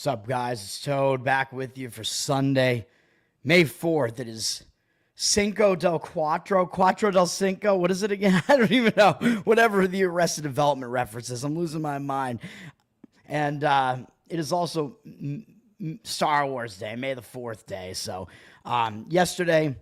What's up, guys? It's Toad back with you for Sunday, May 4th. It is Cinco del Quattro del Cinco. What is it again? I don't even know. Whatever the Arrested Development reference is. I'm losing my mind. And it is also Star Wars Day, May the 4th day. So yesterday,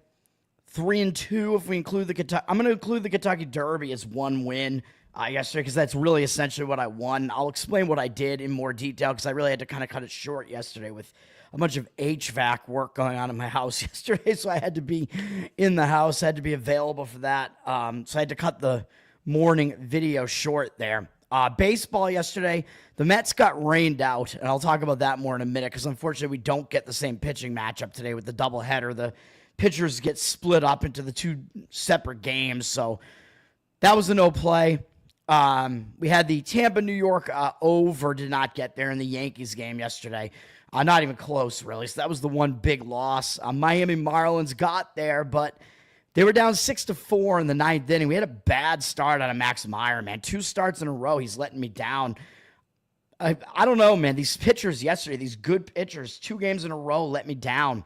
3-2 if we include the Kentucky. I'm going to include the Kentucky Derby as one win. Yesterday, because that's really essentially what I won. I'll explain what I did in more detail because I really had to kind of cut it short yesterday with a bunch of HVAC work going on in my house yesterday, so I had to be in the house, had to be available for that, so I had to cut the morning video short there. Baseball yesterday, the Mets got rained out, and I'll talk about that more in a minute because unfortunately we don't get the same pitching matchup today with the doubleheader. The pitchers get split up into the two separate games, so that was a no play. We had the Tampa-New York over did not get there in the Yankees game yesterday. Not even close, really. So that was the one big loss. Miami Marlins got there, but they were down 6-4 in the ninth inning. We had a bad start out of Max Meyer, man. 2 starts in a row. He's letting me down. I don't know, man. These pitchers yesterday, these good pitchers, 2 games in a row let me down.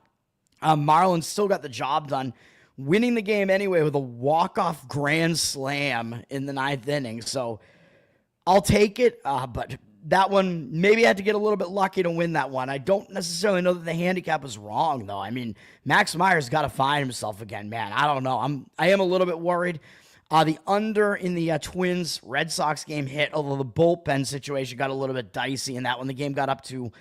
Marlins still got the job done, winning the game anyway with a walk-off grand slam in the ninth inning. So I'll take it, but that one, maybe I had to get a little bit lucky to win that one. I don't necessarily know that the handicap was wrong, though. I mean, Max Meyer's got to find himself again, man. I don't know. I am a little bit worried. The under in the Twins-Red Sox game hit, although the bullpen situation got a little bit dicey in that one. The game got up to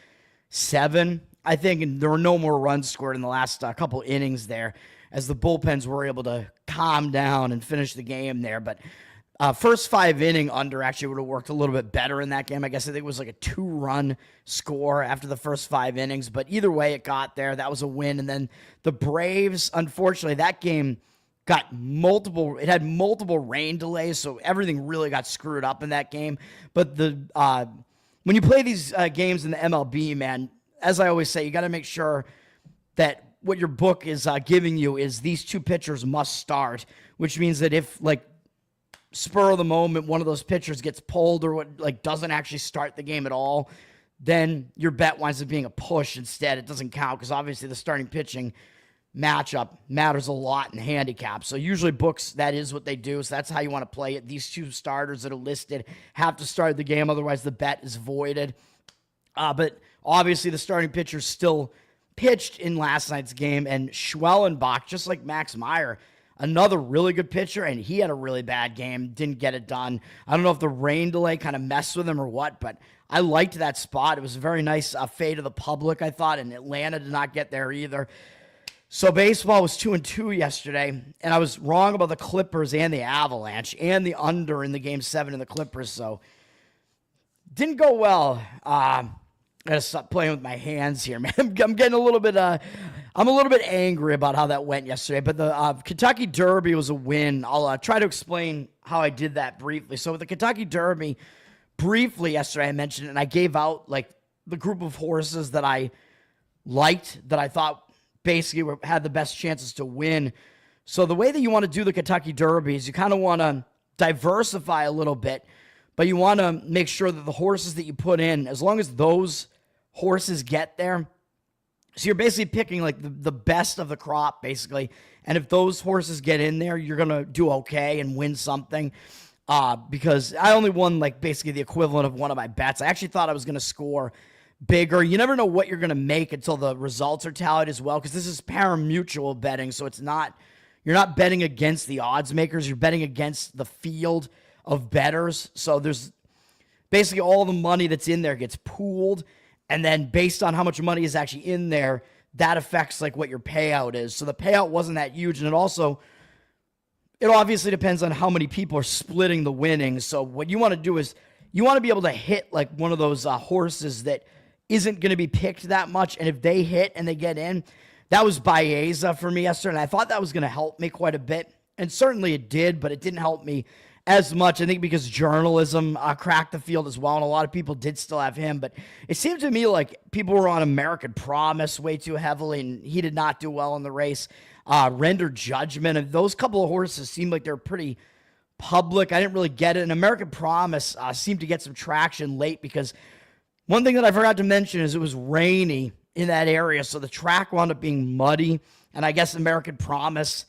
7, I think, and there were no more runs scored in the last couple innings there, as the bullpens were able to calm down and finish the game there. But first 5 inning under actually would have worked a little bit better in that game. I guess I think it was like a 2-run score after the first 5 innings. But either way, it got there. That was a win. And then the Braves, unfortunately, that game got it had multiple rain delays, so everything really got screwed up in that game. But when you play these games in the MLB, man, as I always say, you got to make sure that what your book is giving you is these 2 pitchers must start, which means that if, like, spur of the moment, one of those pitchers gets pulled or doesn't actually start the game at all, then your bet winds up being a push instead. It doesn't count because obviously the starting pitching matchup matters a lot in handicap. So usually books, that is what they do. So that's how you want to play it. These 2 starters that are listed have to start the game. Otherwise the bet is voided. But obviously the starting pitcher still pitched in last night's game, and Schwellenbach, just like Max Meyer, another really good pitcher, and he had a really bad game, didn't get it done. I don't know if the rain delay kind of messed with him or what, but I liked that spot. It was a very nice fade of the public, I thought, and Atlanta did not get there either. So baseball was 2-2 yesterday, and I was wrong about the Clippers and the Avalanche and the under in the Game 7 in the Clippers, so didn't go well. I gotta stop playing with my hands here, man. I'm getting a little bit, I'm a little bit angry about how that went yesterday, but the Kentucky Derby was a win. I'll try to explain how I did that briefly. So with the Kentucky Derby, briefly yesterday I mentioned it, and I gave out, like, the group of horses that I liked, that I thought basically had the best chances to win. So the way that you want to do the Kentucky Derby is you kind of want to diversify a little bit, but you want to make sure that the horses that you put in, as long as those horses get there, so you're basically picking like the best of the crop, basically. And if those horses get in there, you're going to do okay and win something. Because I only won like basically the equivalent of one of my bets. I actually thought I was going to score bigger. You never know what you're going to make until the results are tallied as well, because this is pari-mutuel betting. So you're not betting against the odds makers. You're betting against the field of bettors. So there's basically all the money that's in there gets pooled, and then based on how much money is actually in there, that affects like what your payout is. So the payout wasn't that huge, and it obviously depends on how many people are splitting the winnings. So what you want to do is you want to be able to hit like one of those horses that isn't going to be picked that much, and if they hit and they get in, that was Baeza for me yesterday, and I thought that was going to help me quite a bit, and certainly it did, but it didn't help me as much, I think, because journalism cracked the field as well, and a lot of people did still have him. But it seemed to me like people were on American Promise way too heavily, and he did not do well in the race. Render Judgment, and those couple of horses seemed like they're pretty public. I didn't really get it, and American Promise seemed to get some traction late because One thing that I forgot to mention is it was rainy in that area, so the track wound up being muddy. And I guess American Promise,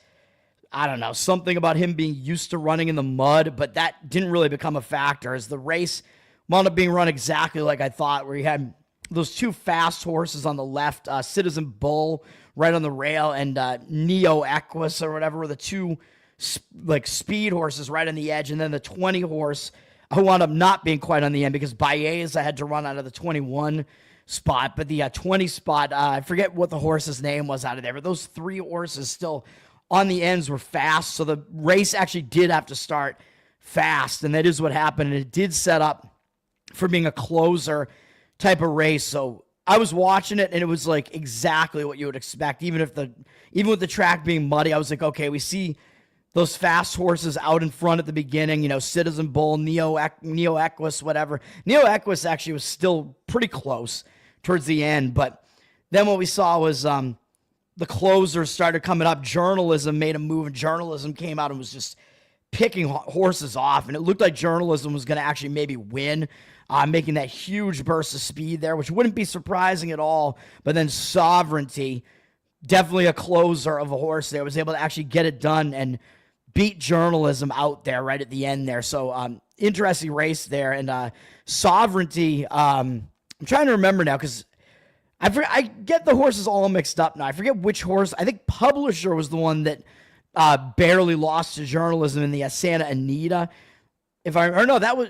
I don't know, something about him being used to running in the mud, but that didn't really become a factor as the race wound up being run exactly like I thought, where you had those two fast horses on the left, Citizen Bull right on the rail, and Neo Equus or whatever were the two speed horses right on the edge, and then the 20 horse who wound up not being quite on the end because Baeza had to run out of the 21 spot, but the 20 spot, I forget what the horse's name was out of there, but those three horses still on the ends were fast, so the race actually did have to start fast, and that is what happened, and it did set up for being a closer type of race. So I was watching it, and it was like exactly what you would expect. Even with the track being muddy, I was like, okay, we see those fast horses out in front at the beginning, Citizen Bull, Neo Equus, whatever. Neo Equus actually was still pretty close towards the end, but then what we saw was the closers started coming up. Journalism made a move, and Journalism came out and was just picking horses off, and it looked like Journalism was going to actually maybe win, making that huge burst of speed there, which wouldn't be surprising at all. But then Sovereignty, definitely a closer of a horse there, was able to actually get it done and beat Journalism out there right at the end there. So interesting race there. And Sovereignty, I'm trying to remember now because I get the horses all mixed up now. I forget which horse. I think Publisher was the one that barely lost to Journalism in the Santa Anita. That was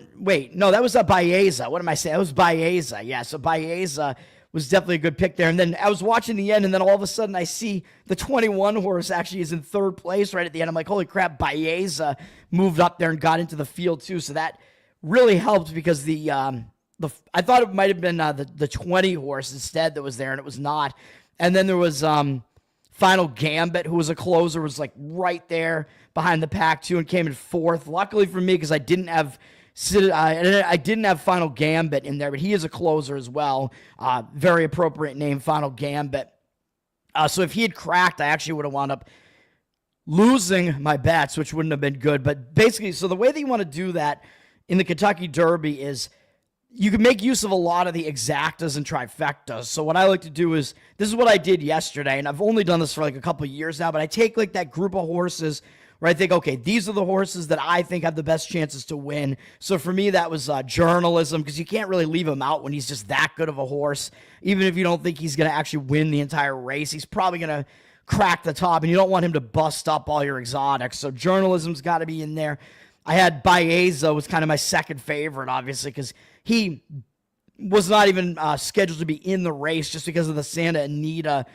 Baeza. What am I saying? That was Baeza. Yeah, so Baeza was definitely a good pick there. And then I was watching the end, and then all of a sudden I see the 21 horse actually is in third place right at the end. I'm like, holy crap, Baeza moved up there and got into the field too. So that really helped because I thought it might have been the 20 horse instead that was there, and it was not. And then there was Final Gambit, who was a closer, was like right there behind the pack too, and came in fourth. Luckily for me, because I didn't have Final Gambit in there, but he is a closer as well. Very appropriate name, Final Gambit. So if he had cracked, I actually would have wound up losing my bets, which wouldn't have been good. But basically, so the way that you want to do that in the Kentucky Derby is you can make use of a lot of the exactas and trifectas. So what I like to do is, this is what I did yesterday, and I've only done this for like a couple of years now, but I take like that group of horses where I think, okay, these are the horses that I think have the best chances to win. So for me, that was Journalism, because you can't really leave him out when he's just that good of a horse. Even if you don't think he's going to actually win the entire race, he's probably going to crack the top, and you don't want him to bust up all your exotics. So Journalism's got to be in there. I had Baeza was kind of my second favorite, obviously, because he was not even scheduled to be in the race just because of the Santa Anita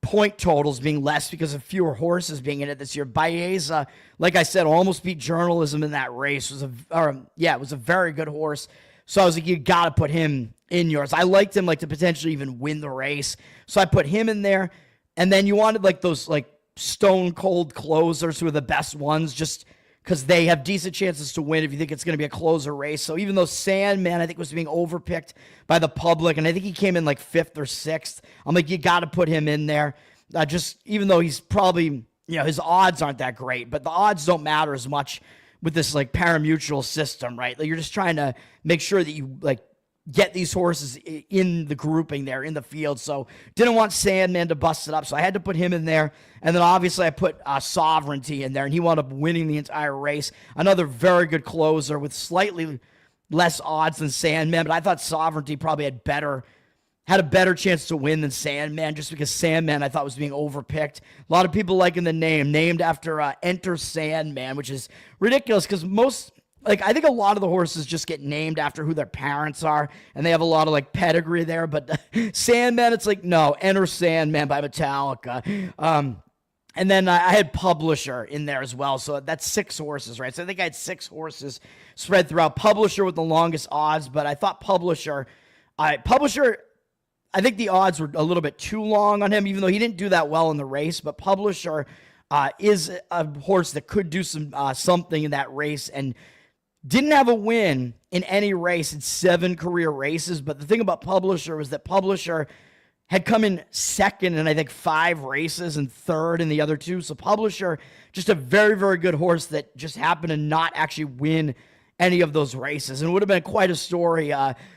point totals being less because of fewer horses being in it this year. Baeza, like I said, almost beat Journalism in that race. It was a very good horse. So I was like, you got to put him in yours. I liked him to potentially even win the race. So I put him in there. And then you wanted those stone cold closers who are the best ones, just because they have decent chances to win if you think it's going to be a closer race. So even though Sandman, I think, was being overpicked by the public, and I think he came in 5th or 6th, I'm like, you got to put him in there. Just even though he's probably, his odds aren't that great, but the odds don't matter as much with this parimutuel system, right? You're just trying to make sure that you get these horses in the grouping there in the field. So didn't want Sandman to bust it up. So I had to put him in there. And then obviously I put Sovereignty in there, and he wound up winning the entire race. Another very good closer with slightly less odds than Sandman, but I thought Sovereignty probably had a better chance to win than Sandman, just because Sandman I thought was being overpicked. A lot of people liking the name, named after Enter Sandman, which is ridiculous because I think a lot of the horses just get named after who their parents are, and they have a lot of pedigree there. But Sandman, it's no, Enter Sandman by Metallica. And then I had Publisher in there as well. So that's 6 horses, right? So I think I had 6 horses spread throughout. Publisher with the longest odds, but I thought Publisher, I think the odds were a little bit too long on him, even though he didn't do that well in the race. But Publisher is a horse that could do something in that race, and didn't have a win in any race in 7 career races. But the thing about Publisher was that Publisher had come in second in, I think, 5 races and third in the other 2. So Publisher, just a very, very good horse that just happened to not actually win any of those races. And it would have been quite a story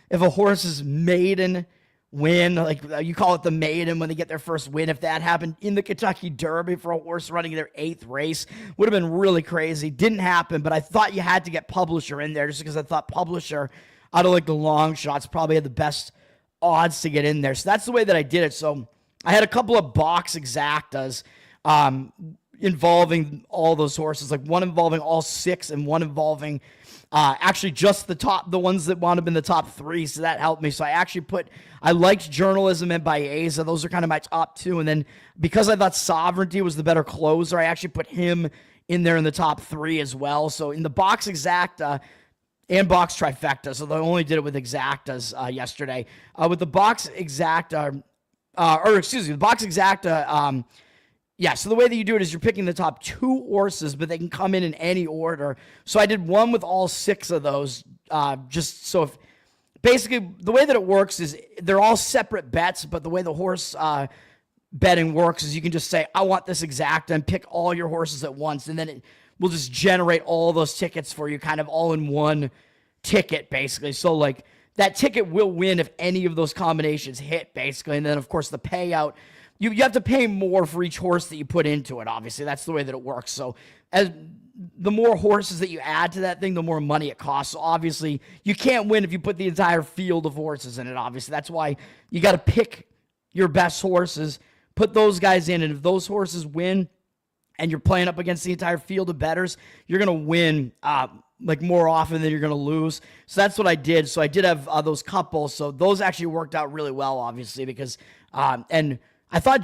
if a horse's maiden win, like you call it the maiden when they get their first win, if that happened in the Kentucky Derby for a horse running their 8th race, would have been really crazy. Didn't happen, but I thought you had to get Publisher in there just because I thought Publisher, out of like the long shots, probably had the best odds to get in there. So that's the way that I did it. So I had a couple of box exactas involving all those horses, like one involving all 6 and one involving actually just the ones that wound up in the top 3. So that helped me. So I liked Journalism and Baeza. Those are kind of my top 2. And then because I thought Sovereignty was the better closer, I actually put him in there in the top 3 as well. So in the box exacta and box trifecta. So they only did it with exactas yesterday. With the box exacta, the box exacta, so the way that you do it is you're picking the top 2 horses, but they can come in any order. So I did one with all 6 of those, just so if basically the way that it works is they're all separate bets, but the way the horse betting works is you can just say, I want this exacta and pick all your horses at once, and then it will just generate all those tickets for you kind of all in one ticket, basically. So like that ticket will win if any of those combinations hit, basically. And then of course the payout, you have to pay more for each horse that you put into it, obviously. That's the way that it works. So as the more horses that you add to that thing, the more money it costs. So obviously you can't win if you put the entire field of horses in it, obviously. That's why you got to pick your best horses, put those guys in, and if those horses win and you're playing up against the entire field of bettors, you're going to win like more often than you're going to lose. So that's what I did. So I did have those couples. So those actually worked out really well, obviously, because and I thought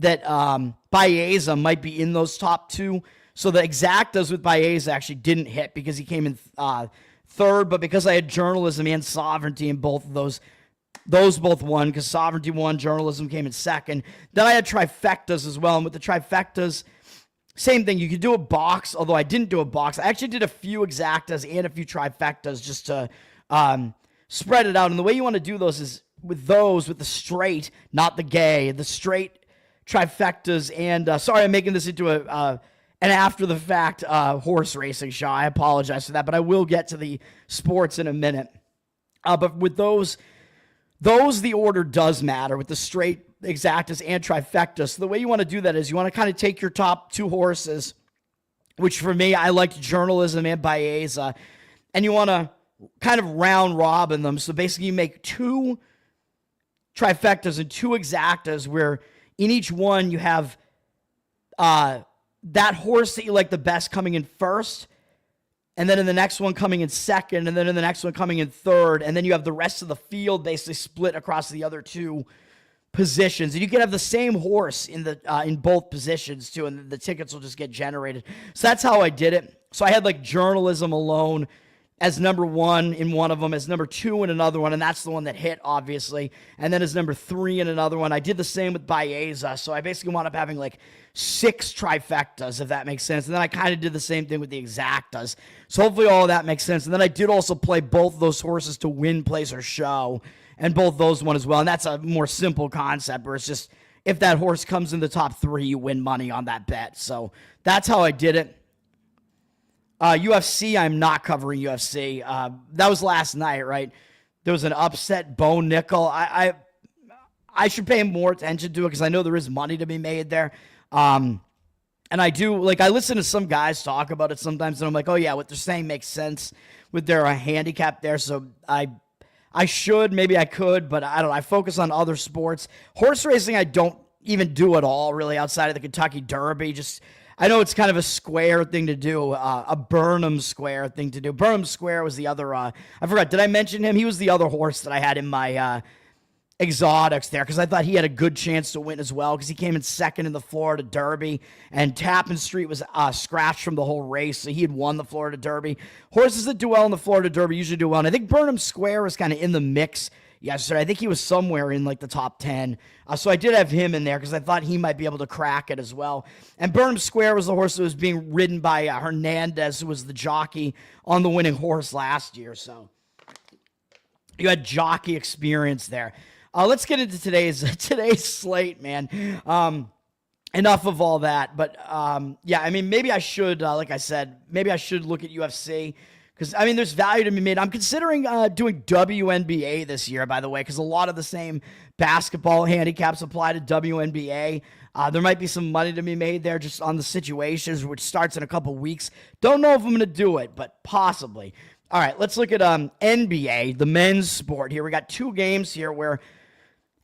that Baeza might be in those top 2. So the exactas with Baeza actually didn't hit because he came in 3rd. But because I had Journalism and Sovereignty in both of those both won because Sovereignty won, Journalism came in 2nd. Then I had trifectas as well. And with the trifectas, same thing. You could do a box, although I didn't do a box. I actually did a few exactas and a few trifectas just to spread it out. And the way you want to do those is with the straight, not the gay, the straight trifectas. And sorry, I'm making this into an after the fact horse racing show. I apologize for that, but I will get to the sports in a minute. But with those the order does matter with the straight exactas and trifectas. So the way you want to do that is you want to kind of take your top 2 horses, which for me, I liked Journalism and Baeza, and you want to kind of round robin them. So basically you make 2 trifectas and 2 exactas where in each one you have that horse that you like the best coming in 1st, and then in the next one coming in 2nd, and then in the next one coming in 3rd, and then you have the rest of the field basically split across the other 2 positions. And you can have the same horse in both positions too, and the tickets will just get generated. So that's how I did it. So I had like Journalism alone as number 1 in one of them, as number 2 in another one, and that's the one that hit, obviously, and then as number 3 in another one. I did the same with Baeza, so I basically wound up having like 6 trifectas, if that makes sense, and then I kind of did the same thing with the exactas. So hopefully all of that makes sense, and then I did also play both of those horses to win, place, or show, and both those won as well, and that's a more simple concept where it's just if that horse comes in the top 3, you win money on that bet. So that's how I did it. UFC, I'm not covering UFC. That was last night, right? There was an upset Bo Nickel. I should pay more attention to it because I know there is money to be made there. And I do, like, I listen to some guys talk about it sometimes, and I'm like, oh yeah, what they're saying makes sense with their handicap there. So I should, maybe I could, but I don't know. I focus on other sports. Horse racing, I don't even do at all, really, outside of the Kentucky Derby. I know it's kind of a square thing to do, a Burnham Square thing to do. Burnham Square was the other, I forgot, did I mention him? He was the other horse that I had in my exotics there because I thought he had a good chance to win as well because he came in 2nd in the Florida Derby, and Tappan Street was scratched from the whole race, so he had won the Florida Derby. Horses that do well in the Florida Derby usually do well, and I think Burnham Square was kind of in the mix yesterday. I think he was somewhere in like the top 10. So I did have him in there because I thought he might be able to crack it as well. And Burnham Square was the horse that was being ridden by Hernandez, who was the jockey on the winning horse last year. So you had jockey experience there. Let's get into today's slate, man. Enough of all that. But yeah, I mean, maybe I should, like I said, maybe I should look at UFC Because, I mean, there's value to be made. I'm considering doing WNBA this year, by the way, because a lot of the same basketball handicaps apply to WNBA. There might be some money to be made there just on the situations, which starts in a couple weeks. Don't know if I'm going to do it, but possibly. All right, let's look at NBA, the men's sport here. We got 2 games here where,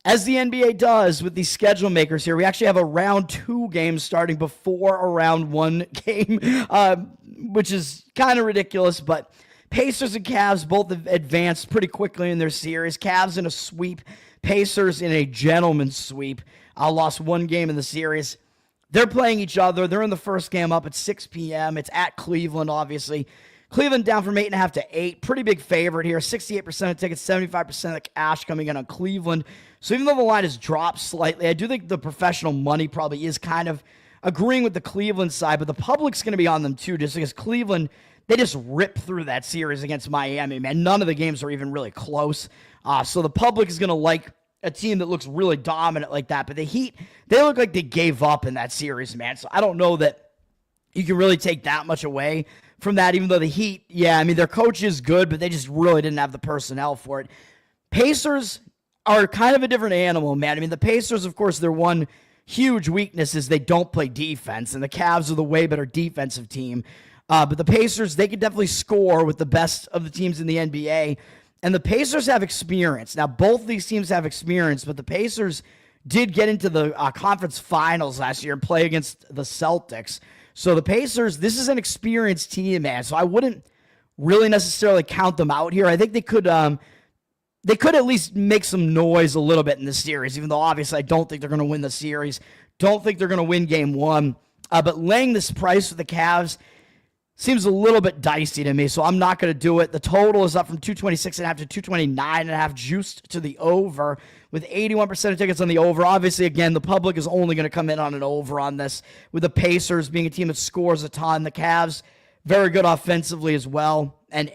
as the NBA does with these schedule makers here, we actually have a round 2 game starting before a round 1 game, which is kind of ridiculous, but Pacers and Cavs both advanced pretty quickly in their series. Cavs in a sweep, Pacers in a gentleman's sweep. Lost 1 game in the series. They're playing each other. They're in the first game up at 6 p.m. It's at Cleveland, obviously. Cleveland down from 8.5 to 8. Pretty big favorite here. 68% of tickets, 75% of the cash coming in on Cleveland. So even though the line has dropped slightly, I do think the professional money probably is kind of agreeing with the Cleveland side, but the public's going to be on them too, just because Cleveland, they just ripped through that series against Miami, man. None of the games are even really close. So the public is going to like a team that looks really dominant like that. But the Heat, they look like they gave up in that series, man. So I don't know that you can really take that much away from that, even though the Heat, yeah, I mean, their coach is good, but they just really didn't have the personnel for it. Pacers are kind of a different animal, man. I mean, the Pacers, of course, their one huge weakness is they don't play defense, and the Cavs are the way better defensive team. But the Pacers, they can definitely score with the best of the teams in the NBA, and the Pacers have experience. Now, both these teams have experience, but the Pacers did get into the conference finals last year and play against the Celtics. So the Pacers, this is an experienced team, man. So I wouldn't really necessarily count them out here. I think they could at least make some noise a little bit in this series, even though obviously I don't think they're going to win the series. Don't think they're going to win game 1. But laying this price with the Cavs seems a little bit dicey to me, so I'm not going to do it. The total is up from 226.5 to 229.5, juiced to the over, with 81% of tickets on the over. Obviously, again, the public is only going to come in on an over on this, with the Pacers being a team that scores a ton. The Cavs, very good offensively as well, and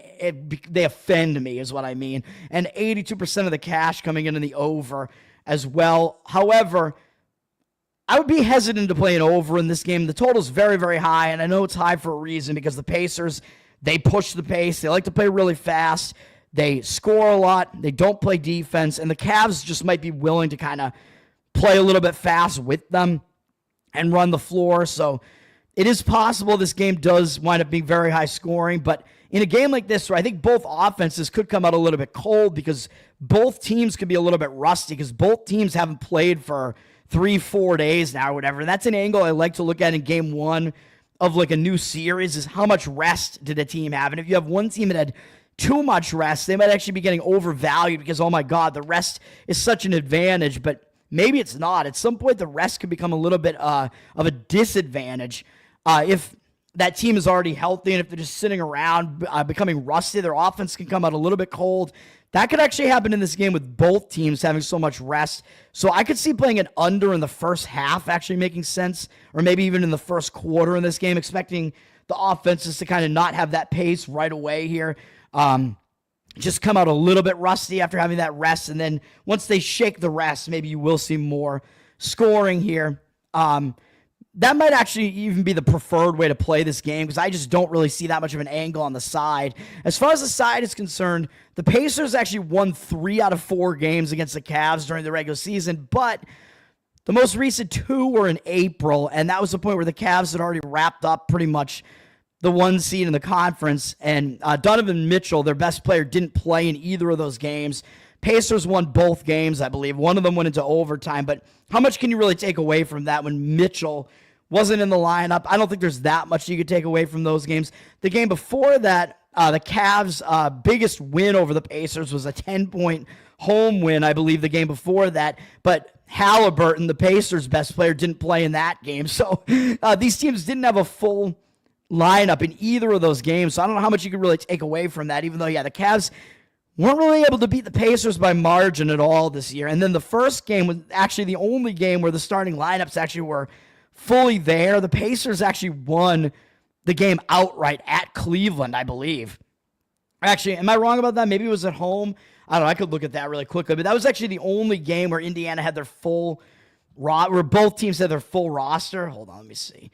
they offend me is what I mean. And 82% of the cash coming in the over as well. However, I would be hesitant to play an over in this game. The total is very, very high, and I know it's high for a reason because the Pacers, they push the pace. They like to play really fast. They score a lot. They don't play defense, and the Cavs just might be willing to kind of play a little bit fast with them and run the floor. So it is possible this game does wind up being very high scoring, but in a game like this where I think both offenses could come out a little bit cold because both teams could be a little bit rusty because both teams haven't played for 3-4 days now or whatever. And that's an angle I like to look at in game 1 of like a new series is how much rest did a team have? And if you have one team that had too much rest, they might actually be getting overvalued because, oh my God, the rest is such an advantage, but maybe it's not. At some point, the rest could become a little bit of a disadvantage if that team is already healthy and if they're just sitting around becoming rusty, their offense can come out a little bit cold. That could actually happen in this game with both teams having so much rest. So I could see playing an under in the first half actually making sense, or maybe even in the first quarter in this game, expecting the offenses to kind of not have that pace right away here. Just come out a little bit rusty after having that rest, and then once they shake the rest, maybe you will see more scoring here. That might actually even be the preferred way to play this game because I just don't really see that much of an angle on the side. As far as the side is concerned, the Pacers actually won 3 out of 4 games against the Cavs during the regular season, but the most recent 2 were in April, and that was the point where the Cavs had already wrapped up pretty much the 1 seed in the conference, and Donovan Mitchell, their best player, didn't play in either of those games. Pacers won both games, I believe. One of them went into overtime, but how much can you really take away from that when Mitchell wasn't in the lineup? I don't think there's that much you could take away from those games. The game before that, the Cavs' biggest win over the Pacers was a 10-point home win, I believe, the game before that, but Halliburton, the Pacers' best player, didn't play in that game. So these teams didn't have a full lineup in either of those games, so I don't know how much you could really take away from that, even though, yeah, the Cavs weren't really able to beat the Pacers by margin at all this year. And then the first game was actually the only game where the starting lineups actually were fully there. The Pacers actually won the game outright at Cleveland, I believe. Actually, am I wrong about that? Maybe it was at home. I don't know. I could look at that really quickly. But that was actually the only game where Indiana had their full where both teams had their full roster. Hold on, let me see.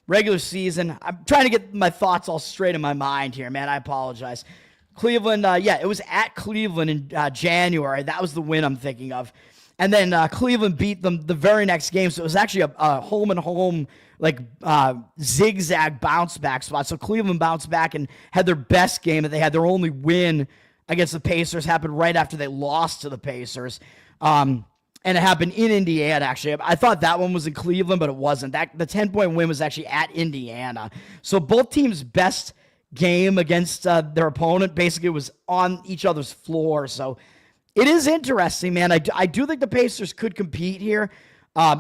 regular season. I'm trying to get my thoughts all straight in my mind here, man. I apologize. Cleveland, it was at Cleveland in January. That was the win I'm thinking of. And then Cleveland beat them the very next game. So it was actually a home-and-home, zigzag bounce-back spot. So Cleveland bounced back and had their best game that they had. Their only win against the Pacers happened right after they lost to the Pacers. And it happened in Indiana, actually. I thought that one was in Cleveland, but it wasn't. The 10-point win was actually at Indiana. So both teams' best game against their opponent basically was on each other's floor. So it is interesting, man. I do think the Pacers could compete here,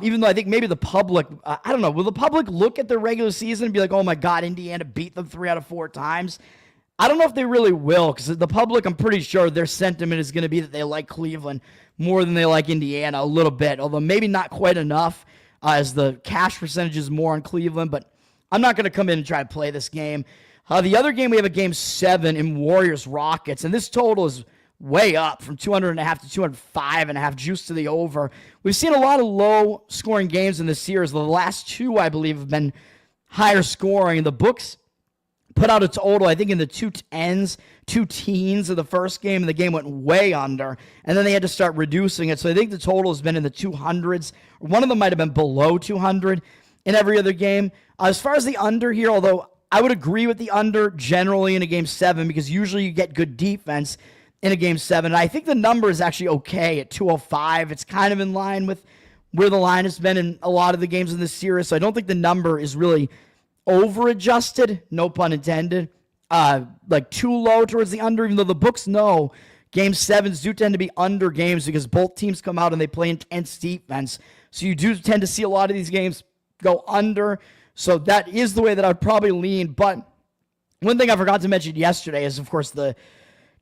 even though I think maybe the public, I don't know, will the public look at the regular season and be like, oh my God, Indiana beat them 3 out of 4 times? I don't know if they really will, because the public, I'm pretty sure their sentiment is going to be that they like Cleveland more than they like Indiana a little bit, although maybe not quite enough, as the cash percentage is more on Cleveland, but I'm not going to come in and try to play this game. The other game, we have a game 7 in Warriors-Rockets, and this total is way up from 200.5 to 205.5, juice to the over. We've seen a lot of low-scoring games in this series. The last 2, I believe, have been higher scoring. The books put out a total, I think, in the 210s, 2 teens of the first game, and the game went way under, and then they had to start reducing it. So I think the total has been in the 200s. One of them might have been below 200 in every other game. As far as the under here, although I would agree with the under generally in a game 7, because usually you get good defense in a game 7. And I think the number is actually okay at 205. It's kind of in line with where the line has been in a lot of the games in this series. So I don't think the number is really over-adjusted, no pun intended, too low towards the under, even though the books know game 7s do tend to be under games because both teams come out and they play intense defense. So you do tend to see a lot of these games go under. So that is the way that I'd probably lean. But one thing I forgot to mention yesterday is, of course, the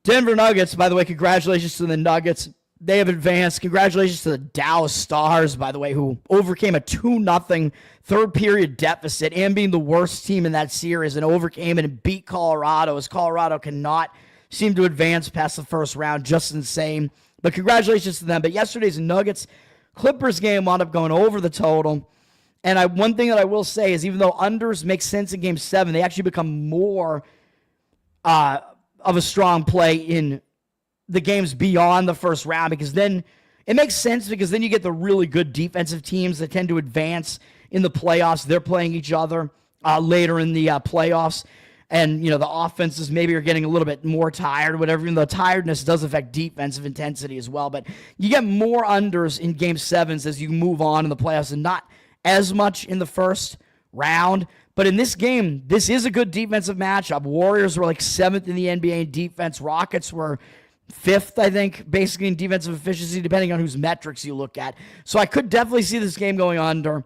Denver Nuggets. By the way, congratulations to the Nuggets. They have advanced. Congratulations to the Dallas Stars, by the way, who overcame a 2-0 third-period deficit and being the worst team in that series and overcame it and beat Colorado, as Colorado cannot seem to advance past the first round. Just insane. But congratulations to them. But yesterday's Nuggets-Clippers game wound up going over the total. And one thing that I will say is, even though unders make sense in game 7, they actually become more of a strong play in the games beyond the first round, because then it makes sense, because then you get the really good defensive teams that tend to advance in the playoffs. They're playing each other later in the playoffs, and the offenses maybe are getting a little bit more tired, whatever, even though tiredness does affect defensive intensity as well. But you get more unders in game 7s as you move on in the playoffs, and not as much in the first round. But in this game, this is a good defensive matchup. Warriors were 7th in the NBA in defense. Rockets were 5th, I think, basically in defensive efficiency, depending on whose metrics you look at. So I could definitely see this game going under.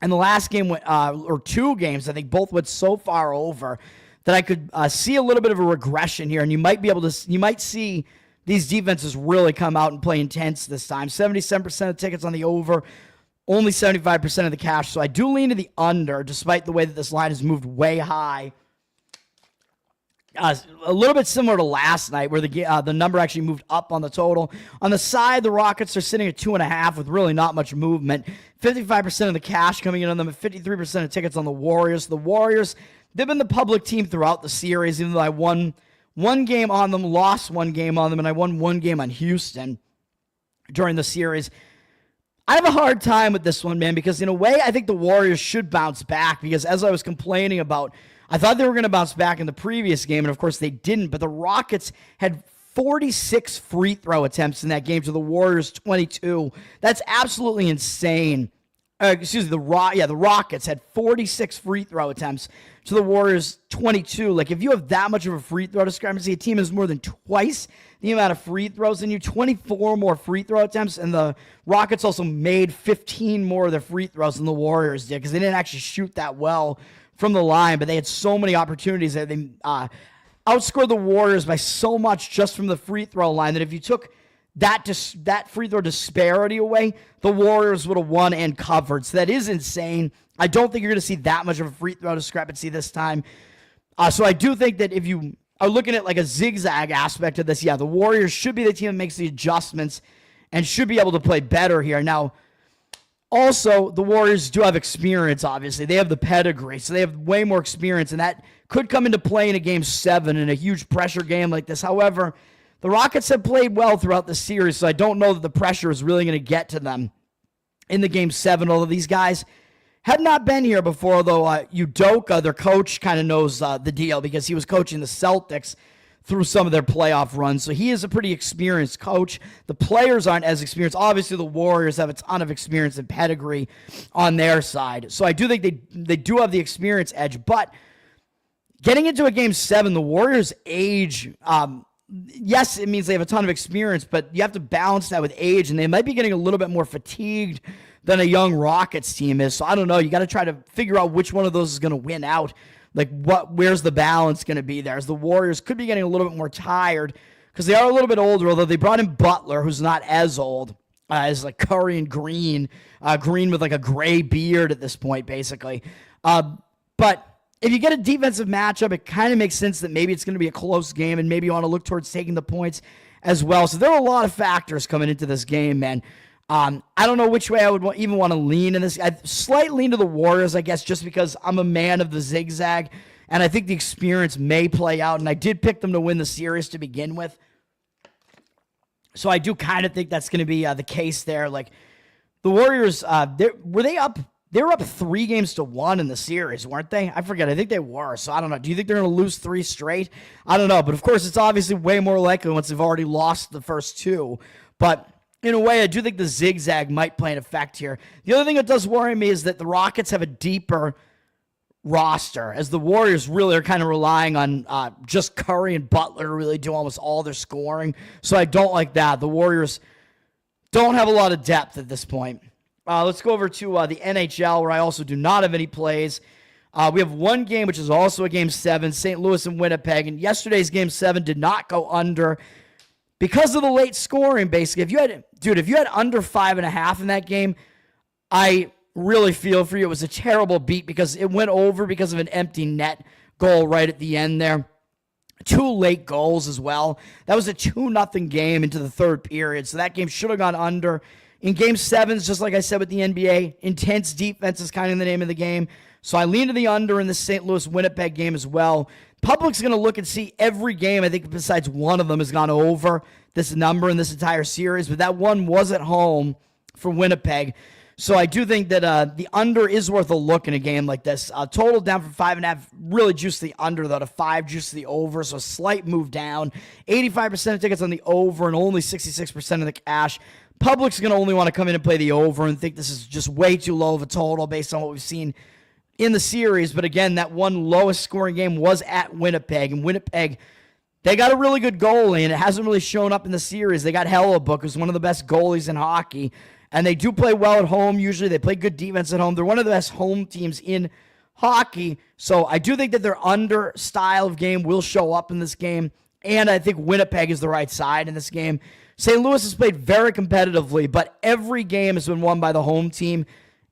And the last game went, or 2 games, I think both went so far over that I could see a little bit of a regression here. And you might see these defenses really come out and play intense this time. 77% of tickets on the over, only 75% of the cash. So I do lean to the under, despite the way that this line has moved way high. A little bit similar to last night, where the number actually moved up on the total. On the side, the Rockets are sitting at 2.5 with really not much movement. 55% of the cash coming in on them, and 53% of tickets on the Warriors. The Warriors, they've been the public team throughout the series, even though I won 1 game on them, lost 1 game on them, and I won 1 game on Houston during the series. I have a hard time with this one, man, because in a way, I think the Warriors should bounce back, because as I was complaining about, I thought they were going to bounce back in the previous game, and of course they didn't. But the Rockets had 46 free throw attempts in that game to the Warriors 22. That's absolutely insane. The Rockets had 46 free throw attempts to the Warriors 22. If you have that much of a free throw discrepancy, a team has more than twice the amount of free throws than you, 24 more free throw attempts, and the Rockets also made 15 more of their free throws than the Warriors did, because they didn't actually shoot that well from the line, but they had so many opportunities that they outscored the Warriors by so much just from the free throw line that if you took that free throw disparity away, the Warriors would have won and covered. So that is insane. I don't think you're going to see that much of a free throw discrepancy this time. So I do think that if you are looking at a zigzag aspect of this, the Warriors should be the team that makes the adjustments and should be able to play better here. Now, Also, the Warriors do have experience, obviously. They have the pedigree, so they have way more experience, and that could come into play in a Game 7 in a huge pressure game like this. However, the Rockets have played well throughout the series, so I don't know that the pressure is really going to get to them in the Game 7, although these guys had not been here before, although Udoka, their coach, kind of knows the deal because he was coaching the Celtics through some of their playoff runs. So he is a pretty experienced coach. The players aren't as experienced. Obviously, the Warriors have a ton of experience and pedigree on their side. So I do think they do have the experience edge. But getting into a Game 7, the Warriors' age, yes, it means they have a ton of experience, but you have to balance that with age, and they might be getting a little bit more fatigued than a young Rockets team is. So I don't know. You got to try to figure out which one of those is going to win out. Like, where's the balance going to be there? As the Warriors could be getting a little bit more tired because they are a little bit older, although they brought in Butler, who's not as old as like Curry and Green. Green with like a gray beard at this point, basically. But if you get a defensive matchup, it kind of makes sense that maybe it's going to be a close game and maybe you want to look towards taking the points as well. So there are a lot of factors coming into this game, man. I don't know which way I would even want to lean in this. I slightly lean to the Warriors, I guess, just because I'm a man of the zigzag, and I think the experience may play out, and I did pick them to win the series to begin with. So I do kind of think that's going to be the case there. Like, the Warriors, were they up? They were up 3-1 in the series, weren't they? I forget. I think they were. So I don't know. Do you think they're going to lose 3 straight? I don't know. But, of course, it's obviously way more likely once they've already lost the first 2. But in a way, I do think the zigzag might play an effect here. The other thing that does worry me is that the Rockets have a deeper roster, as the Warriors really are kind of relying on just Curry and Butler to really do almost all their scoring. So I don't like that. The Warriors don't have a lot of depth at this point. Let's go over to the NHL, where I also do not have any plays. We have one game, which is also a Game 7, St. Louis and Winnipeg. And yesterday's Game 7 did not go under because of the late scoring, basically. If you had under 5.5 in that game, I really feel for you. It was a terrible beat because it went over because of an empty net goal right at the end there. 2 late goals as well. That was a 2-0 game into the third period, so that game should have gone under. In Game 7s, just like I said with the NBA, intense defense is kind of the name of the game. So I lean to the under in the St. Louis-Winnipeg game as well. Public's going to look and see every game, I think besides one of them, has gone over this number in this entire series, but that one was at home for Winnipeg. So I do think that the under is worth a look in a game like this. Total down from 5.5, really juice the under, though, to 5, juice the over, so a slight move down. 85% of tickets on the over and only 66% of the cash. Public's going to only want to come in and play the over and think this is just way too low of a total based on what we've seen in the series. But again, that one lowest scoring game was at Winnipeg, and Winnipeg, they got a really good goalie, and it hasn't really shown up in the series. They got Hellebuck, who's one of the best goalies in hockey, and they do play well at home. Usually they play good defense at home. They're one of the best home teams in hockey, so I do think that their under style of game will show up in this game, and I think Winnipeg is the right side in this game. St. Louis has played very competitively, but every game has been won by the home team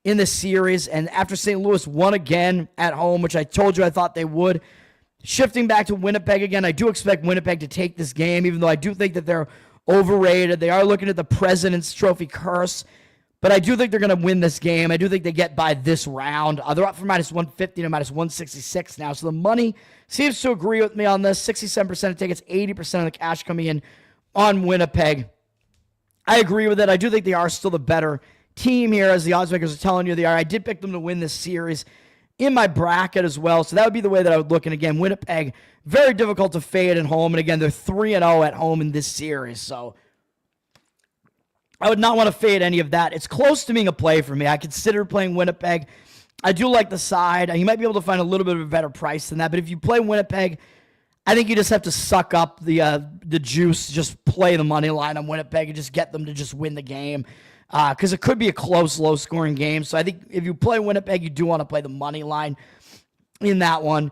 in this series, and after St. Louis won again at home, which I told you I thought they would, shifting back to Winnipeg again, I do expect Winnipeg to take this game, even though I do think that they're overrated. They are looking at the President's Trophy curse, but I do think they're going to win this game. I do think they get by this round. They're up from -150 to -166 now, so the money seems to agree with me on this. 67% of tickets, 80% of the cash coming in on Winnipeg. I agree with it. I do think they are still the better team here, as the odds makers are telling you they are. I did pick them to win this series in my bracket as well, so that would be the way that I would look. And again, Winnipeg, very difficult to fade at home, and again, they're 3-0 at home in this series, so I would not want to fade any of that. It's close to being a play for me. I consider playing Winnipeg. I do like the side. You might be able to find a little bit of a better price than that, but if you play Winnipeg, I think you just have to suck up the juice, just play the money line on Winnipeg and just get them to just win the game, because it could be a close, low-scoring game. So I think if you play Winnipeg, you do want to play the money line in that one.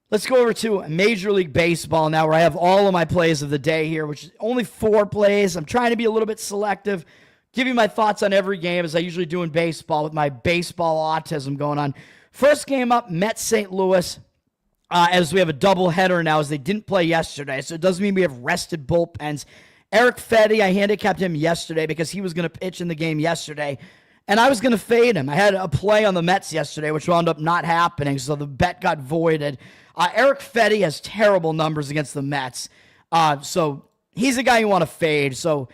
Let's go over to Major League Baseball now, where I have all of my plays of the day here, which is only 4 plays. I'm trying to be a little bit selective, give you my thoughts on every game, as I usually do in baseball with my baseball autism going on. First game up, Mets St. Louis. As we have a doubleheader now, as they didn't play yesterday, so it doesn't mean we have rested bullpens. Eric Fetty, I handicapped him yesterday because he was going to pitch in the game yesterday, And I was going to fade him. I had a play on the Mets yesterday, which wound up not happening, so the bet got voided. Eric Fetty has terrible numbers against the Mets. So he's a guy you want to fade. So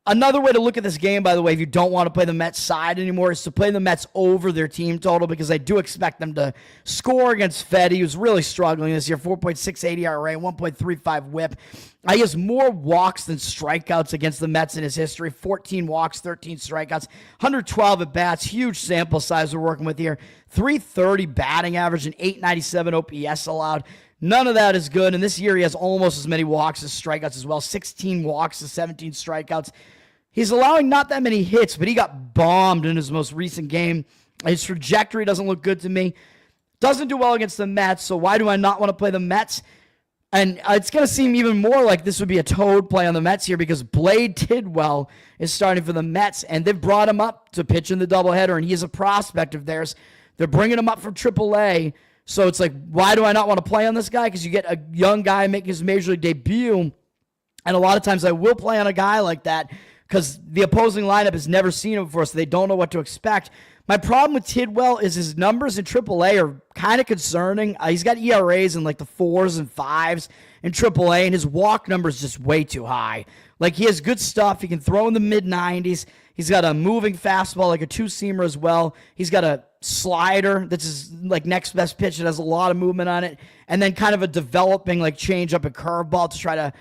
another way to look at this game, by the way, if you don't want to play the Mets side anymore, is to play the Mets over their team total, because I do expect them to score against Fetty, who's really struggling this year. 4.68 ERA, 1.35 whip. He has more walks than strikeouts against the Mets in his history. 14 walks, 13 strikeouts, 112 at bats. Huge sample size we're working with here. 330 batting average and 897 OPS allowed. None of that is good, and this year he has almost as many walks as strikeouts as well. 16 walks to 17 strikeouts. He's allowing not that many hits, but he got bombed in his most recent game. His trajectory doesn't look good to me. Doesn't do well against the Mets, so why do I not want to play the Mets? And it's going to seem even more like this would be a toad play on the Mets here, because Blade Tidwell is starting for the Mets, and they've brought him up to pitch in the doubleheader, and he's a prospect of theirs. They're bringing him up from AAA. So it's like, why do I not want to play on this guy? Because you get a young guy making his major league debut, and a lot of times I will play on a guy like that because the opposing lineup has never seen him before, so they don't know what to expect. My problem with Tidwell is his numbers in AAA are kind of concerning. He's got ERAs in like the 4s and 5s in AAA, and his walk number is just way too high. Like, he has good stuff. He can throw in the mid-90s. He's got a moving fastball, like a two-seamer as well. He's got a slider that's his like next best pitch that has a lot of movement on it, and then kind of a developing like change-up and curveball to try to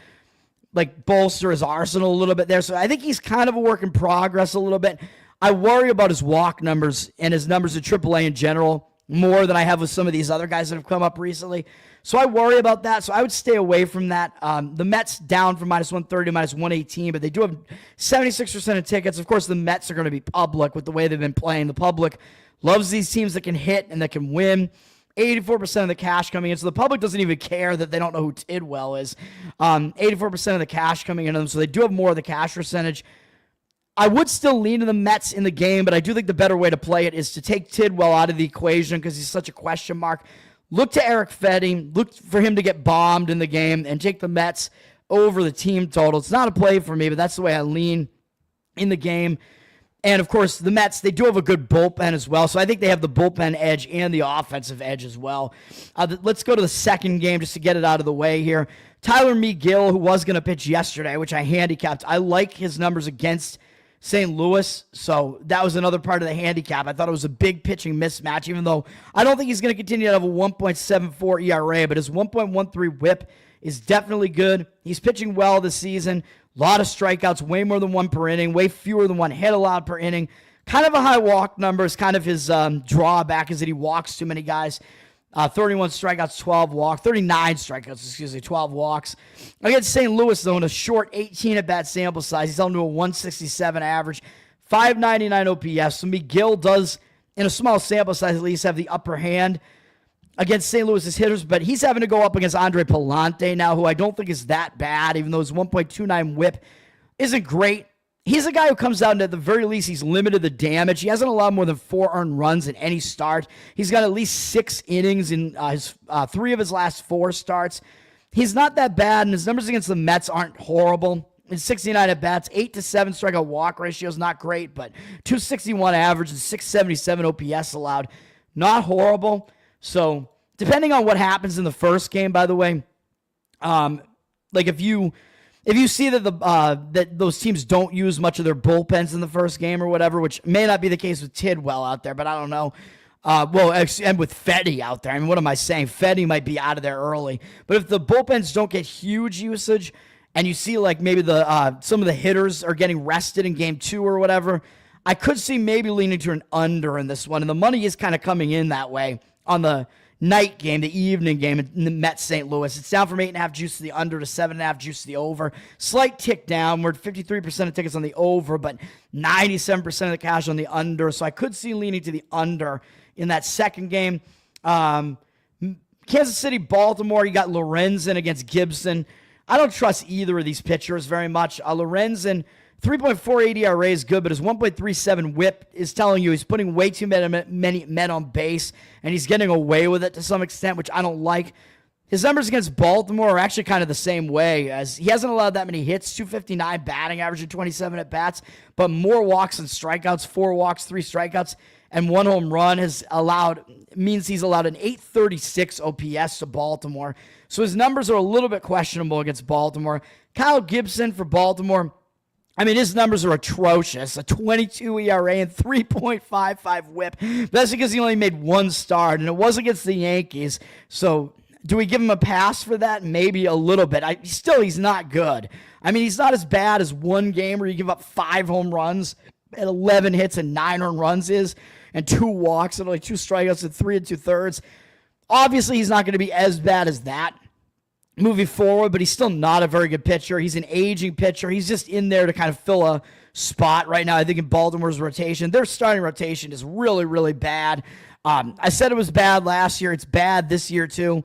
like bolster his arsenal a little bit there. So I think he's kind of a work in progress a little bit. I worry about his walk numbers and his numbers at AAA in general more than I have with some of these other guys that have come up recently. So I worry about that. So I would stay away from that. The Mets down from -130 to -118, but they do have 76% of tickets. Of course, the Mets are going to be public with the way they've been playing. The public loves these teams that can hit and that can win. 84% of the cash coming in. So the public doesn't even care that they don't know who Tidwell is. 84% of the cash coming into them. So they do have more of the cash percentage. I would still lean to the Mets in the game, but I do think the better way to play it is to take Tidwell out of the equation because he's such a question mark. Look to Eric Fetty. Look for him to get bombed in the game and take the Mets over the team total. It's not a play for me, but that's the way I lean in the game. And, of course, the Mets, they do have a good bullpen as well. So I think they have the bullpen edge and the offensive edge as well. Let's go to the second game just to get it out of the way here. Tyler McGill, who was going to pitch yesterday, which I handicapped. I like his numbers against St. Louis, so that was another part of the handicap. I thought it was a big pitching mismatch, even though I don't think he's going to continue to have a 1.74 ERA, but his 1.13 whip is definitely good. He's pitching well this season. A lot of strikeouts, way more than one per inning, way fewer than one hit allowed per inning. Kind of a high walk number is kind of his drawback, is that he walks too many guys. 31 strikeouts, 12 walks. 39 strikeouts, 12 walks. Against St. Louis, though, in a short 18 at-bat sample size, he's held to a 167 average, 599 OPS. So McGill does, in a small sample size at least, have the upper hand against St. Louis's hitters, but he's having to go up against Andre Palante now, who I don't think is that bad, even though his 1.29 whip isn't great. He's a guy who comes out and at the very least he's limited the damage. He hasn't allowed more than 4 earned runs in any start. He's got at least 6 innings in his 3 of his last 4 starts. He's not that bad, and his numbers against the Mets aren't horrible. In 69 at-bats, 8-7 strikeout walk ratio is not great, but 261 average and 677 OPS allowed. Not horrible. So depending on what happens in the first game, by the way, like if you see that that those teams don't use much of their bullpens in the first game or whatever, which may not be the case with Tidwell out there, but I don't know. And with Fetty out there, I mean, what am I saying? Fetty might be out of there early. But if the bullpens don't get huge usage, and you see like maybe some of the hitters are getting rested in game 2 or whatever, I could see maybe leaning to an under in this one. And the money is kind of coming in that way on the night game, the evening game in the Mets St. Louis. It's down from 8.5 juice to the under to 7.5 juice to the over. Slight tick down. We're at 53% of tickets on the over, but 97% of the cash on the under. So I could see leaning to the under in that second game. Kansas City, Baltimore, you got Lorenzen against Gibson. I don't trust either of these pitchers very much. Lorenzen, 3.48 ERA is good, but his 1.37 whip is telling you he's putting way too many men on base, and he's getting away with it to some extent, which I don't like. His numbers against Baltimore are actually kind of the same way, as he hasn't allowed that many hits, 259 batting average and 27 at bats, but more walks and strikeouts, 4 walks, 3 strikeouts, and 1 home run means he's allowed an 836 OPS to Baltimore. So his numbers are a little bit questionable against Baltimore. Kyle Gibson for Baltimore, I mean, his numbers are atrocious. A 22 ERA and 3.55 whip. That's because he only made 1 start, and it was against the Yankees. So do we give him a pass for that? Maybe a little bit. He's not good. I mean, he's not as bad as one game where you give up 5 home runs and 11 hits and 9 earned runs and 2 walks and only 2 strikeouts and 3 2/3. Obviously, he's not going to be as bad as that moving forward, but he's still not a very good pitcher. He's an aging pitcher. He's just in there to kind of fill a spot right now, I think, in Baltimore's rotation. Their starting rotation is really, really bad. I said it was bad last year. It's bad this year, too.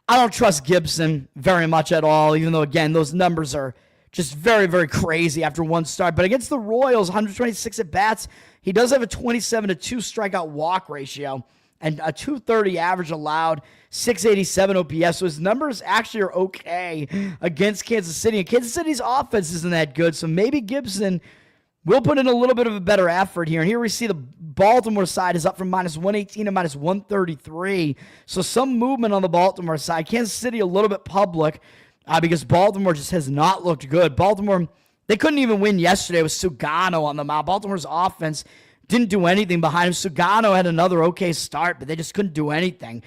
I don't trust Gibson very much at all, even though, again, those numbers are just very, very crazy after 1 start. But against the Royals, 126 at-bats, he does have a 27-2 strikeout walk ratio and a 230 average allowed, 687 OPS. So his numbers actually are okay against Kansas City. And Kansas City's offense isn't that good, so maybe Gibson will put in a little bit of a better effort here. And here we see the Baltimore side is up from -118 to -133. So some movement on the Baltimore side. Kansas City a little bit public because Baltimore just has not looked good. Baltimore, they couldn't even win yesterday with Sugano on the mound. Baltimore's offense didn't do anything behind him. Sugano had another okay start, but they just couldn't do anything.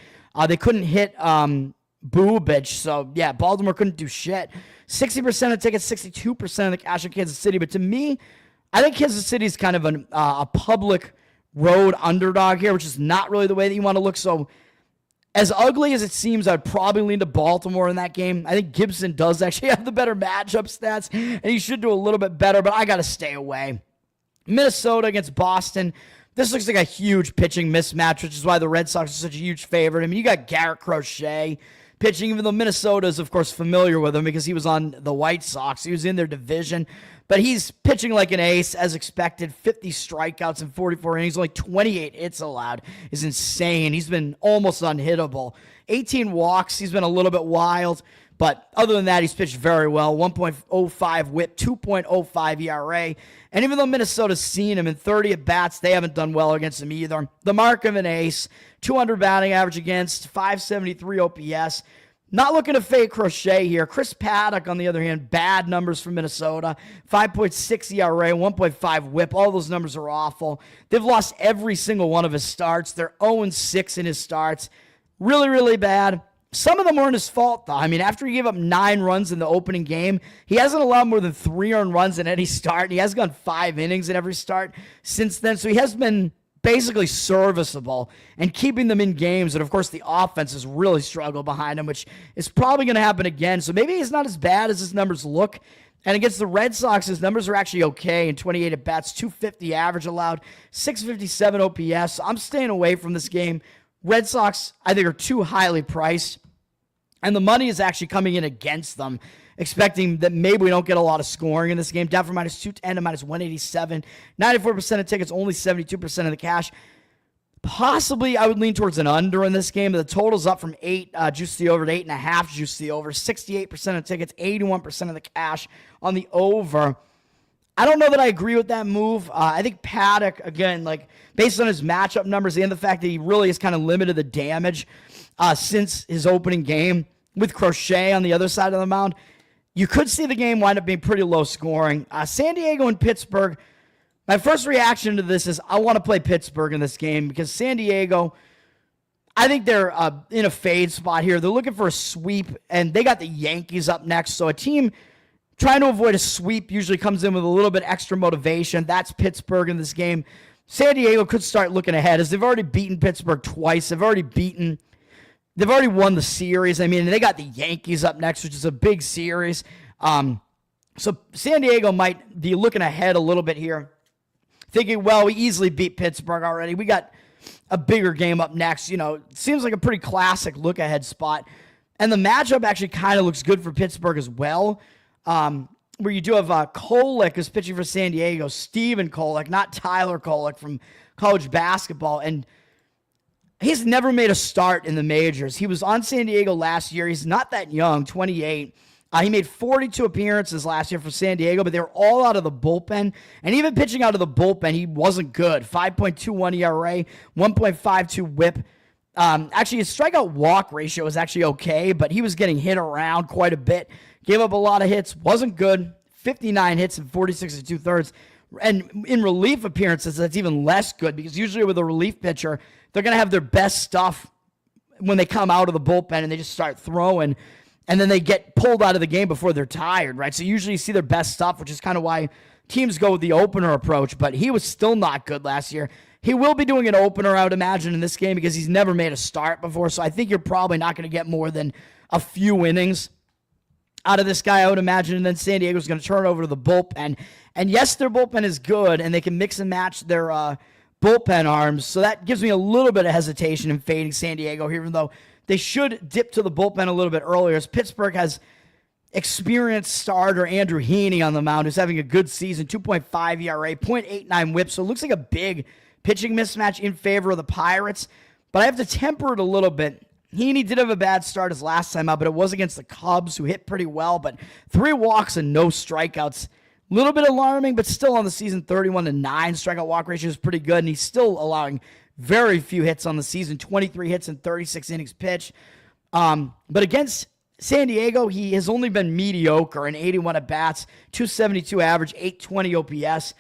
They couldn't hit Bubich. So, yeah, Baltimore couldn't do shit. 60% of tickets, 62% of the cash in Kansas City. But to me, I think Kansas City is kind of a public road underdog here, which is not really the way that you want to look. So, as ugly as it seems, I'd probably lean to Baltimore in that game. I think Gibson does actually have the better matchup stats, and he should do a little bit better, but I got to stay away. Minnesota against Boston. This looks like a huge pitching mismatch, which is why the Red Sox are such a huge favorite. I mean, you got Garrett Crochet pitching, even though Minnesota is, of course, familiar with him because he was on the White Sox. He was in their division. But he's pitching like an ace, as expected. 50 strikeouts in 44 innings, only 28 hits allowed is insane. He's been almost unhittable. 18 walks. He's been a little bit wild. But other than that, he's pitched very well. 1.05 whip, 2.05 ERA. And even though Minnesota's seen him in 30 at-bats, they haven't done well against him either. The mark of an ace, 200 batting average against, 573 OPS. Not looking to fade Crochet here. Chris Paddock, on the other hand, bad numbers for Minnesota. 5.6 ERA, 1.5 whip. All those numbers are awful. They've lost every single one of his starts. They're 0-6 in his starts. Really, really bad. Some of them weren't his fault, though. I mean, after he gave up 9 runs in the opening game, he hasn't allowed more than 3 earned runs in any start. He has gone 5 innings in every start since then. So he has been basically serviceable and keeping them in games. And, of course, the offense has really struggled behind him, which is probably going to happen again. So maybe he's not as bad as his numbers look. And against the Red Sox, his numbers are actually okay in 28 at-bats, 250 average allowed, 657 OPS. So I'm staying away from this game. Red Sox, I think, are too highly priced. And the money is actually coming in against them, expecting that maybe we don't get a lot of scoring in this game. Down from -210 to -187. 94% of tickets, only 72% of the cash. Possibly I would lean towards an under in this game. The total's up from 8 juice the over to 8.5 juice the over. 68% of tickets, 81% of the cash on the over. I don't know that I agree with that move. I think Paddock, again, like based on his matchup numbers and the fact that he really has kind of limited the damage since his opening game with Crochet on the other side of the mound, you could see the game wind up being pretty low scoring. San Diego and Pittsburgh, my first reaction to this is I want to play Pittsburgh in this game because San Diego, I think they're in a fade spot here. They're looking for a sweep, and they got the Yankees up next. So a team trying to avoid a sweep usually comes in with a little bit extra motivation. That's Pittsburgh in this game. San Diego could start looking ahead as they've already beaten Pittsburgh twice. They've already won the series. I mean, they got the Yankees up next, which is a big series. So San Diego might be looking ahead a little bit here, thinking, well, we easily beat Pittsburgh already. We got a bigger game up next. You know, it seems like a pretty classic look-ahead spot. And the matchup actually kind of looks good for Pittsburgh as well, where you do have Kolek is pitching for San Diego, Steven Kolek, not Tyler Kolek from college basketball. And he's never made a start in the majors. He was on San Diego last year. He's not that young, 28. He made 42 appearances last year for San Diego, but they were all out of the bullpen. And even pitching out of the bullpen, he wasn't good. 5.21 ERA, 1.52 whip. Actually, his strikeout walk ratio was actually okay, but he was getting hit around quite a bit. Gave up a lot of hits. Wasn't good. 59 hits and 46 and 2/3. And in relief appearances, that's even less good because usually with a relief pitcher, they're going to have their best stuff when they come out of the bullpen and they just start throwing. And then they get pulled out of the game before they're tired, right? So usually you see their best stuff, which is kind of why teams go with the opener approach. But he was still not good last year. He will be doing an opener, I would imagine, in this game because he's never made a start before. So I think you're probably not going to get more than a few innings out of this guy, I would imagine. And then San Diego's going to turn over to the bullpen. And yes, their bullpen is good, and they can mix and match their bullpen arms. So that gives me a little bit of hesitation in fading San Diego here, even though they should dip to the bullpen a little bit earlier, as Pittsburgh has experienced starter Andrew Heaney on the mound, who's having a good season, 2.5 ERA, 0.89 whip. So it looks like a big pitching mismatch in favor of the Pirates. But I have to temper it a little bit. Heaney did have a bad start his last time out, but it was against the Cubs, who hit pretty well. But 3 walks and no strikeouts. A little bit alarming, but still on the season, 31-9. Strikeout walk ratio is pretty good, and he's still allowing very few hits on the season, 23 hits and 36 innings pitched. But against San Diego, he has only been mediocre in 81 at-bats, 272 average, 820 OPS.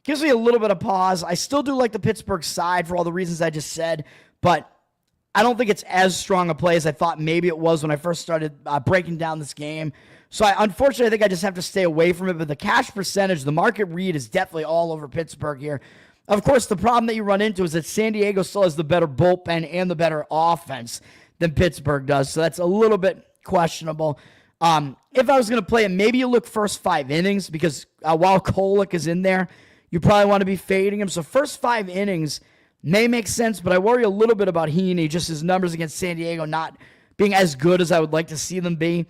Gives me a little bit of pause. I still do like the Pittsburgh side for all the reasons I just said, but I don't think it's as strong a play as I thought maybe it was when I first started breaking down this game. So unfortunately, I think I just have to stay away from it. But the cash percentage, the market read is definitely all over Pittsburgh here. Of course, the problem that you run into is that San Diego still has the better bullpen and the better offense than Pittsburgh does. So that's a little bit questionable. If I was going to play it, maybe you look first 5 innings because while Kolek is in there, you probably want to be fading him. So first 5 innings may make sense, but I worry a little bit about Heaney, just his numbers against San Diego not being as good as I would like to see them be.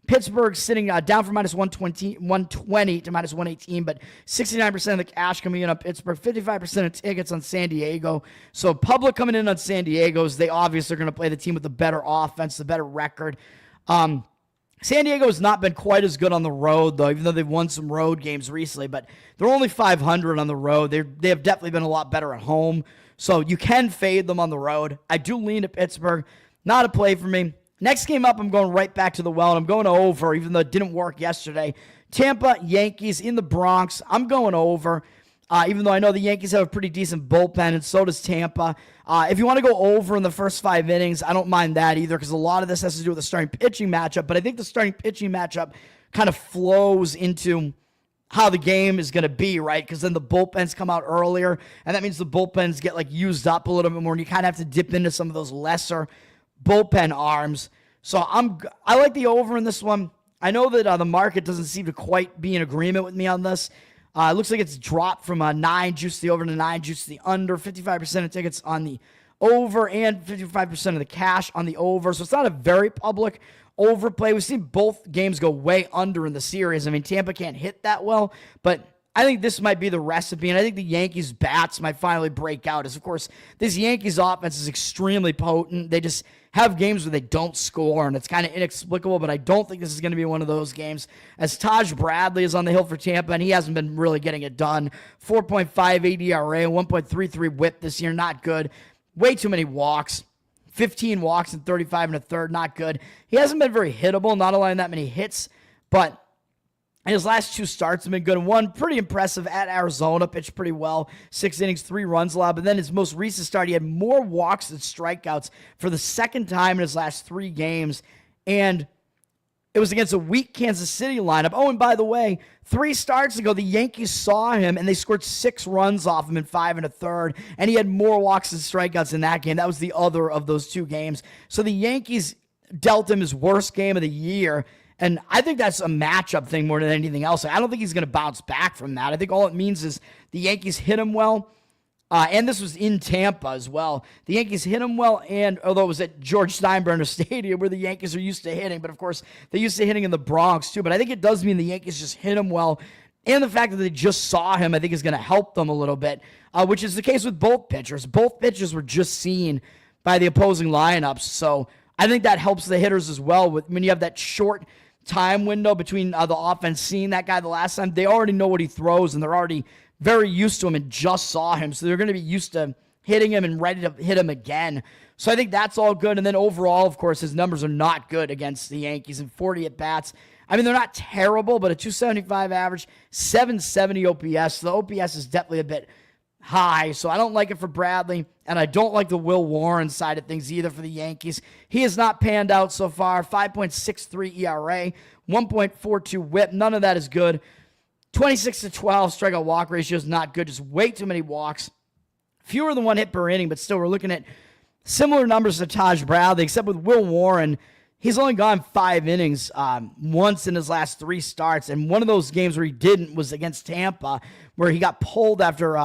Pittsburgh sitting down from minus 120 to minus 118, but 69% of the cash coming in on Pittsburgh, 55% of tickets on San Diego. So public coming in on San Diego's, they obviously are going to play the team with the better offense, the better record. San Diego has not been quite as good on the road, though, even though they've won some road games recently, but they're only 500 on the road. They have definitely been a lot better at home, so you can fade them on the road. I do lean to Pittsburgh. Not a play for me. Next game up, I'm going right back to the well, and I'm going over, even though it didn't work yesterday. Tampa, Yankees in the Bronx. I'm going over, even though I know the Yankees have a pretty decent bullpen, and so does Tampa. If you want to go over in the first 5 innings, I don't mind that either, because a lot of this has to do with the starting pitching matchup, but I think the starting pitching matchup kind of flows into how the game is going to be, right? Because then the bullpens come out earlier, and that means the bullpens get used up a little bit more, and you kind of have to dip into some of those lesser bullpen arms. So I like the over in this one. I know that the market doesn't seem to quite be in agreement with me on this. It looks like it's dropped from 9 juice the over to 9 juice the under. 55% of tickets on the over and 55% of the cash on the over. So it's not a very public overplay. We've seen both games go way under in the series. I mean, Tampa can't hit that well, but I think this might be the recipe, and I think the Yankees' bats might finally break out. As, of course, this Yankees offense is extremely potent. They just have games where they don't score, and it's kind of inexplicable, but I don't think this is going to be one of those games, as Taj Bradley is on the hill for Tampa, and he hasn't been really getting it done. 4.58 ERA, 1.33 whip this year, not good. Way too many walks. 15 walks and 35 1/3, not good. He hasn't been very hittable, not allowing that many hits, but his last 2 starts have been good. One pretty impressive at Arizona, pitched pretty well. 6 innings, 3 runs allowed. But then his most recent start, he had more walks than strikeouts for the second time in his last 3 games. And it was against a weak Kansas City lineup. Oh, and by the way, 3 starts ago, the Yankees saw him, and they scored 6 runs off him in 5 1/3. And he had more walks than strikeouts in that game. That was the other of those 2 games. So the Yankees dealt him his worst game of the year. And I think that's a matchup thing more than anything else. I don't think he's going to bounce back from that. I think all it means is the Yankees hit him well. And this was in Tampa as well. The Yankees hit him well, and although it was at George Steinbrenner Stadium where the Yankees are used to hitting, but of course they used to hitting in the Bronx too. But I think it does mean the Yankees just hit him well. And the fact that they just saw him, I think, is going to help them a little bit, which is the case with both pitchers. Both pitchers were just seen by the opposing lineups. So I think that helps the hitters as well. When you have that short time window between the offense seeing that guy the last time, they already know what he throws, and they're already very used to him and just saw him. So they're going to be used to hitting him and ready to hit him again. So I think that's all good. And then overall, of course, his numbers are not good against the Yankees in 40 at-bats. I mean, they're not terrible, but a 275 average, 770 OPS. The OPS is definitely a bit high, so I don't like it for Bradley, and I don't like the Will Warren side of things either for the Yankees. He has not panned out so far. 5.63 ERA, 1.42 whip. None of that is good. 26-12 strikeout walk ratio is not good. Just way too many walks. Fewer than one hit per inning, but still we're looking at similar numbers to Taj Bradley, except with Will Warren, he's only gone 5 innings once in his last 3 starts, and one of those games where he didn't was against Tampa, where he got pulled after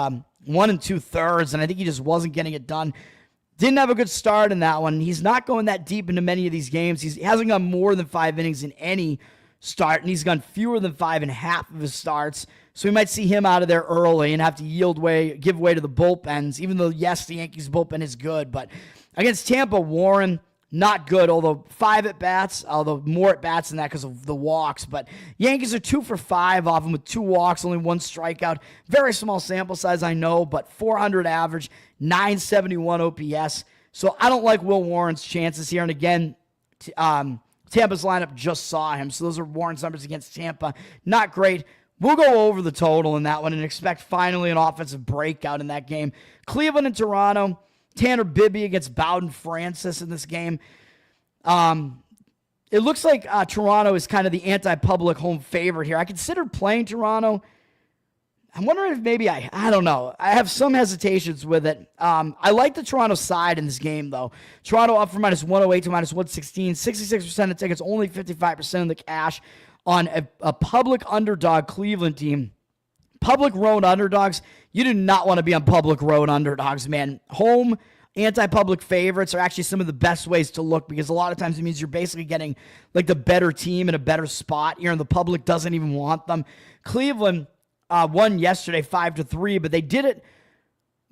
1 2/3, and I think he just wasn't getting it done. Didn't have a good start in that one. He's not going that deep into many of these games. He hasn't gone more than 5 innings in any start, and he's gone fewer than 5.5 of his starts. So we might see him out of there early and have to give way to the bullpens, even though, yes, the Yankees bullpen is good. But against Tampa, Warren, not good, although 5 at-bats, although more at-bats than that because of the walks. But Yankees are 2 for 5 off him with 2 walks, only 1 strikeout. Very small sample size, I know, but 400 average, 971 OPS. So I don't like Will Warren's chances here. And again, Tampa's lineup just saw him. So those are Warren's numbers against Tampa. Not great. We'll go over the total in that one and expect finally an offensive breakout in that game. Cleveland and Toronto. Tanner Bibby against Bowden Francis in this game. It looks like Toronto is kind of the anti-public home favorite here. I considered playing Toronto. I'm wondering if maybe I don't know. I have some hesitations with it. I like the Toronto side in this game, though. Toronto up from -108 to -116. 66% of tickets, only 55% of the cash on a public underdog Cleveland team. Public road underdogs, you do not want to be on public road underdogs, man. Home anti-public favorites are actually some of the best ways to look, because a lot of times it means you're basically getting like the better team in a better spot here, and the public doesn't even want them. Cleveland won yesterday 5-3, but they did it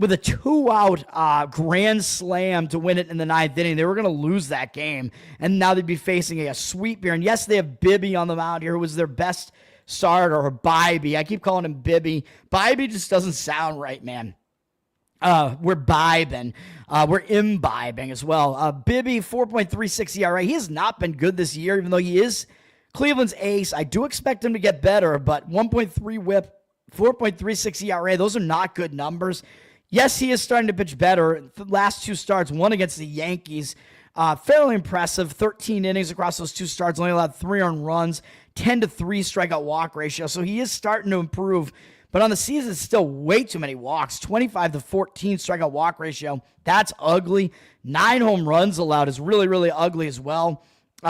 with a 2-out grand slam to win it in the 9th inning. They were going to lose that game, and now they'd be facing a sweep here. And yes, they have Bibby on the mound here, who was their best starter, or Bibby. I keep calling him Bibby. Bibby just doesn't sound right, man. We're imbibing as well. Bibby, 4.36 ERA. He has not been good this year, even though he is Cleveland's ace. I do expect him to get better, but 1.3 whip, 4.36 ERA, those are not good numbers. Yes, he is starting to pitch better. The last 2 starts, one against the Yankees, fairly impressive. 13 innings across those 2 starts, only allowed 3 earned runs, 10-3 strikeout walk ratio. So he is starting to improve. But on the season, it's still way too many walks. 25-14 strikeout walk ratio. That's ugly. 9 home runs allowed is really, really ugly as well.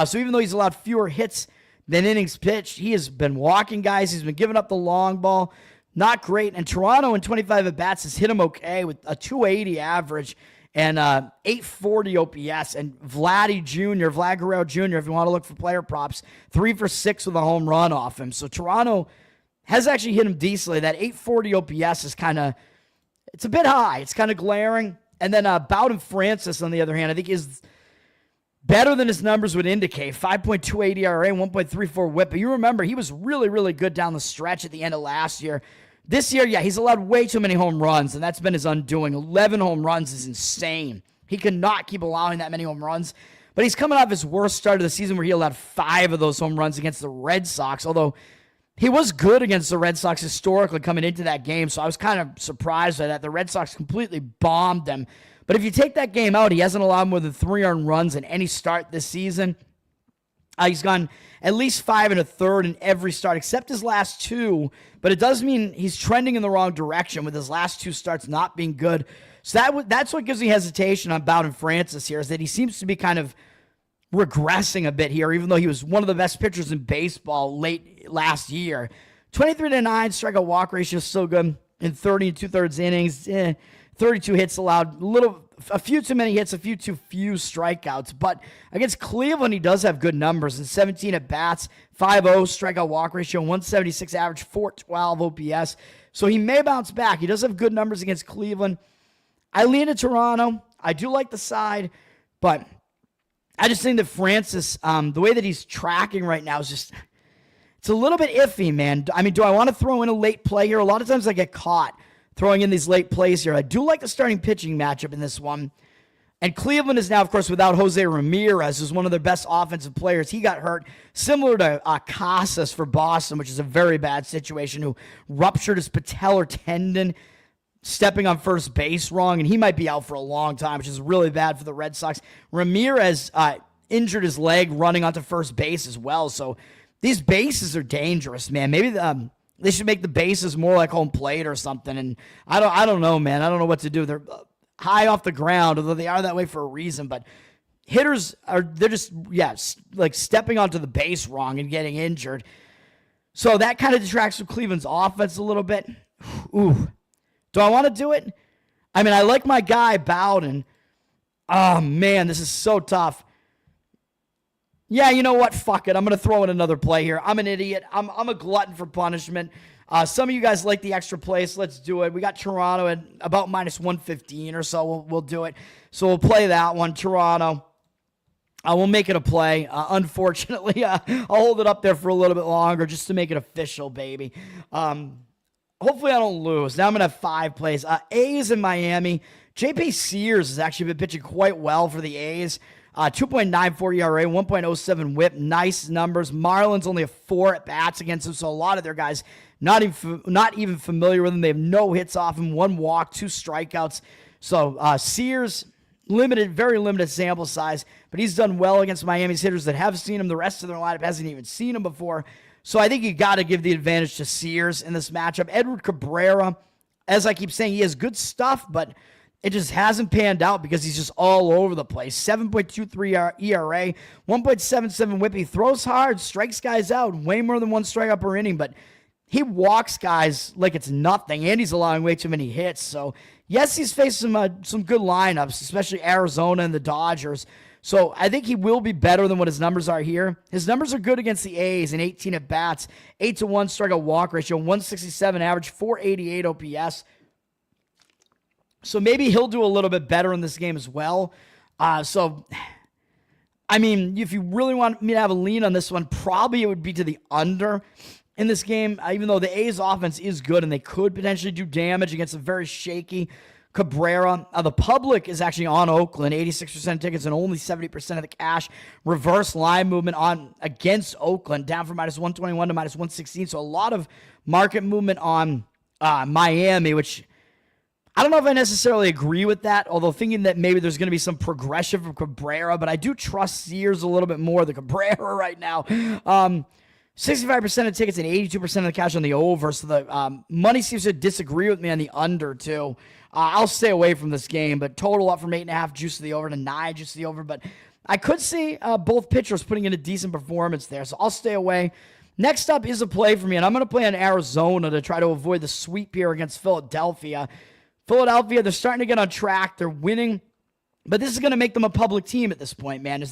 So even though he's allowed fewer hits than innings pitched, he has been walking guys. He's been giving up the long ball. Not great. And Toronto in 25 at-bats has hit him okay with a 280 average and 840 OPS. And Vlad Guerrero Jr., if you want to look for player props, 3 for 6 with a home run off him. So Toronto has actually hit him decently. That 840 OPS is it's a bit high. It's kind of glaring. And then Bowden Francis, on the other hand, I think is better than his numbers would indicate. 5.28 ERA, 1.34 whip. But you remember, he was really, really good down the stretch at the end of last year. This year, yeah, he's allowed way too many home runs, and that's been his undoing. 11 home runs is insane. He cannot keep allowing that many home runs. But he's coming off his worst start of the season, where he allowed 5 of those home runs against the Red Sox, although he was good against the Red Sox historically coming into that game, so I was kind of surprised by that. The Red Sox completely bombed them. But if you take that game out, he hasn't allowed more than 3 earned runs in any start this season. He's gone at least 5 1/3 in every start except his last 2. But it does mean he's trending in the wrong direction with his last 2 starts not being good. So that's what gives me hesitation on Bowden Francis here, is that he seems to be kind of regressing a bit here, even though he was one of the best pitchers in baseball late last year. 23-9 strikeout walk ratio is still good in 30 2/3 innings. 32 hits allowed, a few too many hits, a few too few strikeouts. But against Cleveland, he does have good numbers. In 17 at-bats, 5.0 strikeout walk ratio, 176 average, 412 OPS. So he may bounce back. He does have good numbers against Cleveland. I lean to Toronto. I do like the side, but I just think that Francis, the way that he's tracking right now is just, it's a little bit iffy, man. I mean, do I want to throw in a late play here? A lot of times I get caught throwing in these late plays here. I do like the starting pitching matchup in this one. And Cleveland is now, of course, without Jose Ramirez, who's one of their best offensive players. He got hurt, similar to Casas for Boston, which is a very bad situation, who ruptured his patellar tendon stepping on first base wrong, and he might be out for a long time, which is really bad for the Red Sox. Ramirez injured his leg running onto first base as well, so these bases are dangerous, man. Maybe they should make the bases more like home plate or something, and I don't know, man. I don't know what to do. They're high off the ground, although they are that way for a reason, but hitters they're just, like stepping onto the base wrong and getting injured. So that kind of detracts from Cleveland's offense a little bit. Ooh. Do I want to do it? I mean, I like my guy, Bowden. Oh, man, this is so tough. Yeah, you know what? Fuck it. I'm going to throw in another play here. I'm an idiot. I'm a glutton for punishment. Some of you guys like the extra place. Let's do it. We got Toronto at about minus 115 or so. We'll do it. So we'll play that one, Toronto. We'll make it a play. Unfortunately, I'll hold it up there for a little bit longer just to make it official, baby. Hopefully I don't lose. Now I'm going to have 5 plays. A's in Miami. J.P. Sears has actually been pitching quite well for the A's. 2.94 ERA, 1.07 whip. Nice numbers. Marlins only have 4 at-bats against him, so a lot of their guys not even familiar with him. They have no hits off him, 1 walk, 2 strikeouts. So Sears, very limited sample size, but he's done well against Miami's hitters that have seen him. The rest of their lineup hasn't even seen him before. So I think you got to give the advantage to Sears in this matchup. Edward Cabrera, as I keep saying, he has good stuff, but it just hasn't panned out because he's just all over the place. 7.23 ERA, 1.77 whip. He throws hard, strikes guys out, way more than 1 strikeout per inning, but he walks guys like it's nothing, and he's allowing way too many hits. So, yes, he's faced some good lineups, especially Arizona and the Dodgers. So I think he will be better than what his numbers are here. His numbers are good against the A's in 18 at-bats, 8-1 strikeout walk ratio, 167 average, 488 OPS. So maybe he'll do a little bit better in this game as well. So, I mean, if you really want me to have a lean on this one, probably it would be to the under in this game, even though the A's offense is good and they could potentially do damage against a very shaky Cabrera. The public is actually on Oakland, 86% of tickets and only 70% of the cash. Reverse line movement on against Oakland, down from minus 121 to minus 116. So a lot of market movement on Miami, which I don't know if I necessarily agree with that, although thinking that maybe there's going to be some progression from Cabrera, but I do trust Sears a little bit more than Cabrera right now. 65% of tickets and 82% of the cash on the over, so the money seems to disagree with me on the under, too. I'll stay away from this game, but total up from 8.5 juice to the over to 9 juice to the over, but I could see both pitchers putting in a decent performance there, so I'll stay away. Next up is a play for me, and I'm going to play on Arizona to try to avoid the sweep here against Philadelphia. Philadelphia, they're starting to get on track. They're winning, but this is going to make them a public team at this point, man.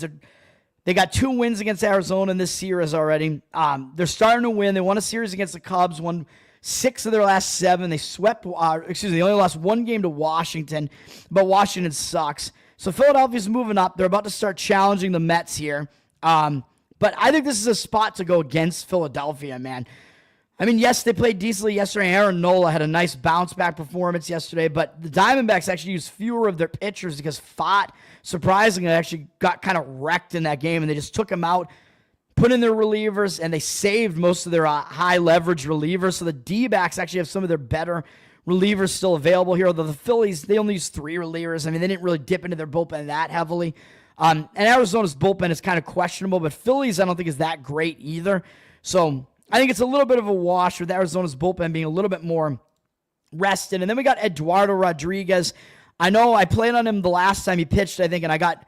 They got 2 wins against Arizona in this series already. They're starting to win. They won a series against the Cubs, won 6 of their last 7. They they only lost 1 game to Washington, but Washington sucks. So Philadelphia's moving up. They're about to start challenging the Mets here. But I think this is a spot to go against Philadelphia, man. I mean, yes, they played decently yesterday. Aaron Nola had a nice bounce-back performance yesterday, but the Diamondbacks actually used fewer of their pitchers because Fott, surprisingly, actually got kind of wrecked in that game, and they just took him out, put in their relievers, and they saved most of their high-leverage relievers. So the D-backs actually have some of their better relievers still available here, although the Phillies, they only use 3 relievers. I mean, they didn't really dip into their bullpen that heavily. And Arizona's bullpen is kind of questionable, but Phillies I don't think is that great either. So I think it's a little bit of a wash with Arizona's bullpen being a little bit more rested. And then we got Eduardo Rodriguez. I know I played on him the last time he pitched, I think, and I got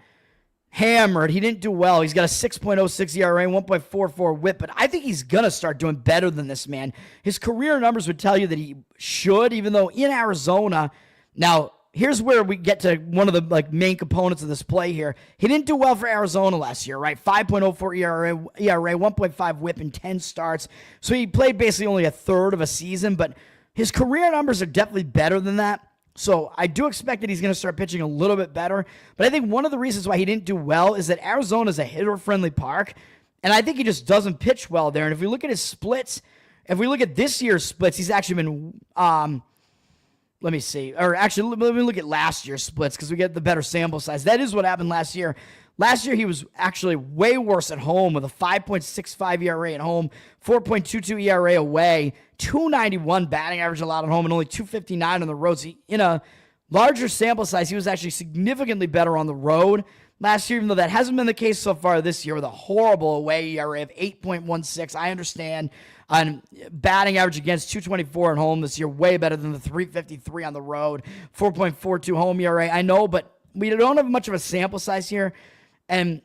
hammered. He didn't do well. He's got a 6.06 ERA, 1.44 whip, but I think he's going to start doing better than this, man. His career numbers would tell you that he should, even though in Arizona, now, here's where we get to one of the main components of this play here. He didn't do well for Arizona last year, right? 5.04 ERA, 1.5 whip in 10 starts. So he played basically only a third of a season, but his career numbers are definitely better than that. So I do expect that he's going to start pitching a little bit better. But I think one of the reasons why he didn't do well is that Arizona is a hitter-friendly park, and I think he just doesn't pitch well there. And if we look at his splits, if we look at this year's splits, he's actually been, let me see. Or actually, let me look at last year's splits because we get the better sample size. That is what happened last year. Last year, he was actually way worse at home with a 5.65 ERA at home, 4.22 ERA away, 291 batting average allowed at home, and only 259 on the road. So in a larger sample size, he was actually significantly better on the road last year, even though that hasn't been the case so far this year with a horrible away ERA of 8.16. I understand. On batting average against 224 at home this year, way better than the 353 on the road, 4.42 home ERA. I know, but we don't have much of a sample size here. And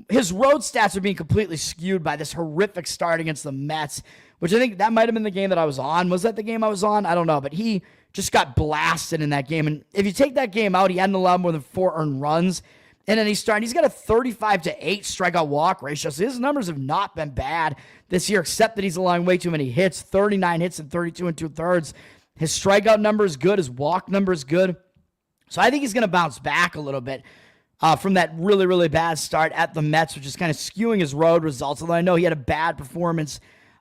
his road stats are being completely skewed by this horrific start against the Mets, which I think that might have been the game that I was on. Was that the game I was on? I don't know, but he just got blasted in that game. And if you take that game out, he hadn't allowed more than 4 earned runs. And then he's got a 35-8 strikeout walk ratio. So his numbers have not been bad this year, except that he's allowing way too many hits, 39 hits and 32 2/3. His strikeout number is good. His walk number is good. So I think he's going to bounce back a little bit from that really, really bad start at the Mets, which is kind of skewing his road results. Although I know he had a bad performance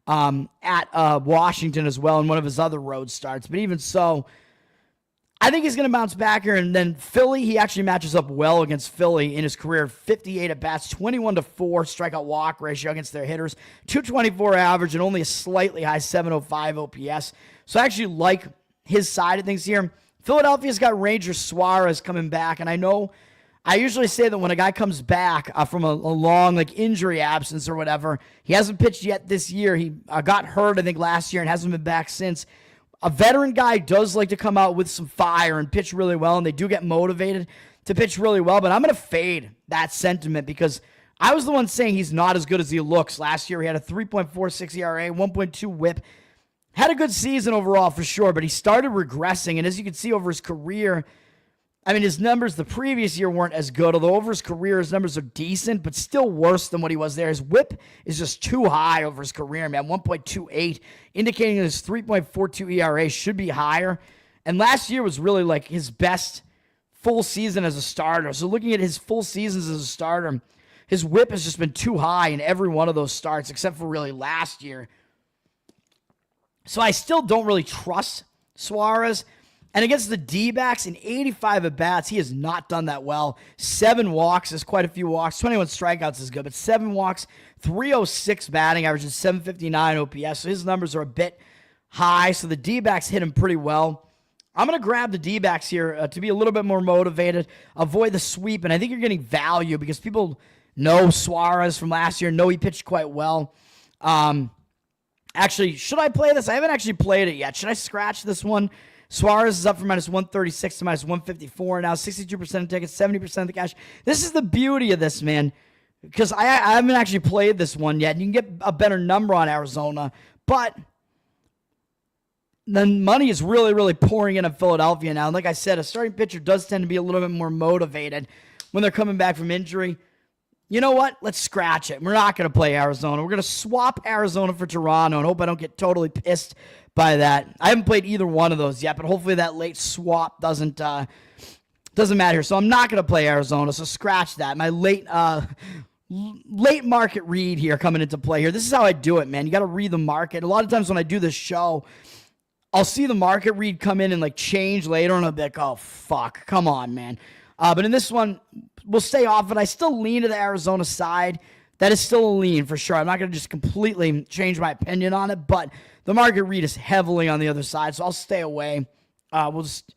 at Washington as well in one of his other road starts. But even so, I think he's going to bounce back here. And then Philly, he actually matches up well against Philly in his career. 58 at-bats, 21-4 strikeout walk ratio against their hitters, 224 average, and only a slightly high 705 OPS. So I actually like his side of things here. Philadelphia's got Ranger Suarez coming back, and I know I usually say that when a guy comes back from a long injury absence or whatever, he hasn't pitched yet this year. He got hurt, I think, last year and hasn't been back since. A veteran guy does like to come out with some fire and pitch really well, and they do get motivated to pitch really well, but I'm going to fade that sentiment because I was the one saying he's not as good as he looks. Last year, he had a 3.46 ERA, 1.2 whip. Had a good season overall for sure, but he started regressing, and as you can see over his career, I mean, his numbers the previous year weren't as good, although over his career, his numbers are decent, but still worse than what he was there. His whip is just too high over his career, man, 1.28, indicating that his 3.42 ERA should be higher. And last year was really his best full season as a starter. So looking at his full seasons as a starter, his whip has just been too high in every one of those starts, except for really last year. So I still don't really trust Suarez. And against the D-backs in 85 at-bats, he has not done that well. 7 walks is quite a few walks. 21 strikeouts is good, but 7 walks, 306 batting average, and 759 OPS. So his numbers are a bit high, so the D-backs hit him pretty well. I'm going to grab the D-backs here to be a little bit more motivated, avoid the sweep, and I think you're getting value because people know Suarez from last year, know he pitched quite well. Actually, should I play this? I haven't actually played it yet. Should I scratch this one? Suarez is up from minus 136 to minus 154 now, 62% of tickets, 70% of the cash. This is the beauty of this, man, because I haven't actually played this one yet. You can get a better number on Arizona, but the money is really, really pouring in on Philadelphia now. And like I said, a starting pitcher does tend to be a little bit more motivated when they're coming back from injury. You know what? Let's scratch it. We're not going to play Arizona. We're going to swap Arizona for Toronto and hope I don't get totally pissed by that. I haven't played either one of those yet, but hopefully that late swap doesn't matter. So I'm not going to play Arizona, so scratch that. My late market read here coming into play here. This is how I do it, man. You got to read the market. A lot of times when I do this show, I'll see the market read come in and change later, and I'll be like, oh, fuck. Come on, man. But in this one, we'll stay off it. I still lean to the Arizona side. That is still a lean for sure. I'm not going to just completely change my opinion on it, but the market read is heavily on the other side, so I'll stay away. We'll just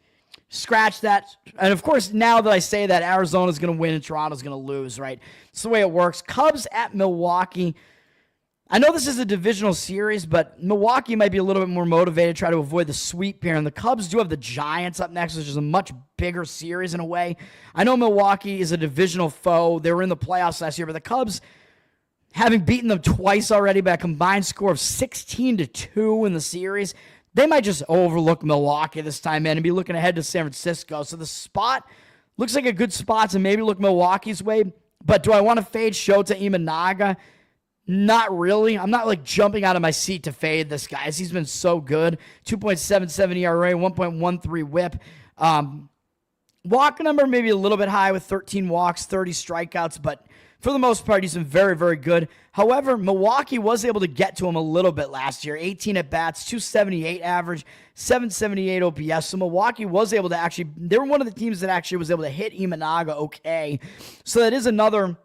scratch that. And, of course, now that I say that, Arizona's going to win and Toronto's going to lose, right? It's the way it works. Cubs at Milwaukee. I know this is a divisional series, but Milwaukee might be a little bit more motivated to try to avoid the sweep here. And the Cubs do have the Giants up next, which is a much bigger series in a way. I know Milwaukee is a divisional foe. They were in the playoffs last year, but the Cubs, having beaten them twice already by a combined score of 16-2 in the series, they might just overlook Milwaukee this time, man, and be looking ahead to San Francisco. So the spot looks like a good spot to maybe look Milwaukee's way. But do I want to fade Shota Imanaga? Not really. I'm not like jumping out of my seat to fade this guy. He's been so good. 2.77 ERA, 1.13 whip. Walk number maybe a little bit high with 13 walks, 30 strikeouts, but for the most part, he's been very, very good. However, Milwaukee was able to get to him a little bit last year. 18 at-bats, 278 average, 778 OPS. So Milwaukee was able to actually, they were one of the teams that actually was able to hit Imanaga okay. So that is another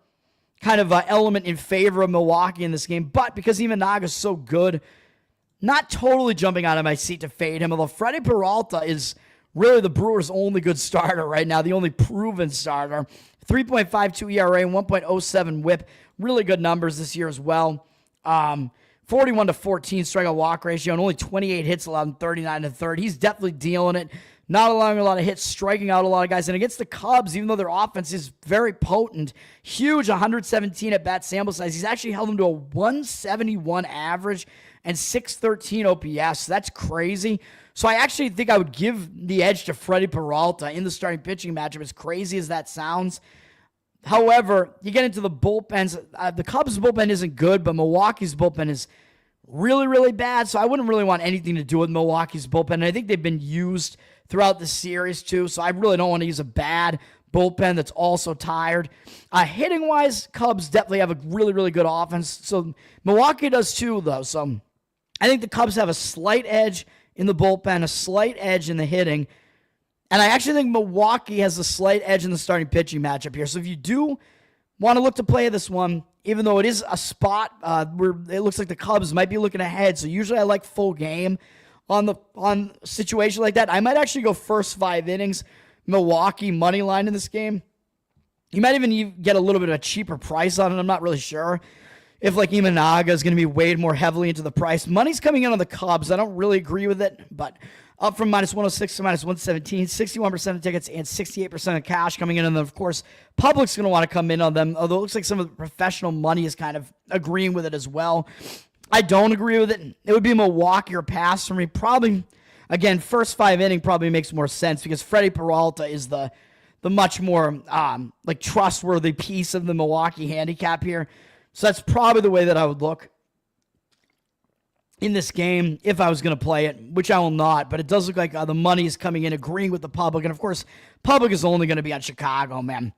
kind of element in favor of Milwaukee in this game. But because Imanaga is so good, not totally jumping out of my seat to fade him, although Freddie Peralta is really the Brewers' only good starter right now, the only proven starter. 3.52 ERA, 1.07 whip. Really good numbers this year as well. 41 to 14 strikeout walk ratio and only 28 hits allowed in 39 to third. He's definitely dealing it. Not allowing a lot of hits, striking out a lot of guys. And against the Cubs, even though their offense is very potent, huge 117 at-bat sample size, he's actually held them to a 171 average and 613 OPS. That's crazy. So I actually think I would give the edge to Freddie Peralta in the starting pitching matchup, as crazy as that sounds. However, you get into the bullpens. The Cubs' bullpen isn't good, but Milwaukee's bullpen is really, really bad. So I wouldn't really want anything to do with Milwaukee's bullpen. And I think they've been used throughout the series too, so I really don't want to use a bad bullpen that's also tired. Hitting-wise, Cubs definitely have a really, really good offense. So Milwaukee does too, though. So I think the Cubs have a slight edge in the bullpen, a slight edge in the hitting. And I actually think Milwaukee has a slight edge in the starting pitching matchup here. So if you do want to look to play this one, even though it is a spot where it looks like the Cubs might be looking ahead, so usually I like full game on a situation like that. I might actually go first 5 innings, Milwaukee money line in this game. You might even get a little bit of a cheaper price on it. I'm not really sure if like Imanaga is going to be weighed more heavily into the price. Money's coming in on the Cubs. I don't really agree with it, but up from minus 106 to minus 117, 61% of tickets and 68% of cash coming in. And then, of course, public's going to want to come in on them, although it looks like some of the professional money is kind of agreeing with it as well. I don't agree with it. It would be Milwaukee or pass for me. Probably, again, first 5 inning probably makes more sense because Freddie Peralta is the much more like trustworthy piece of the Milwaukee handicap here. So that's probably the way that I would look in this game if I was going to play it, which I will not. But it does look like the money is coming in, agreeing with the public. And, of course, public is only going to be on Chicago, man,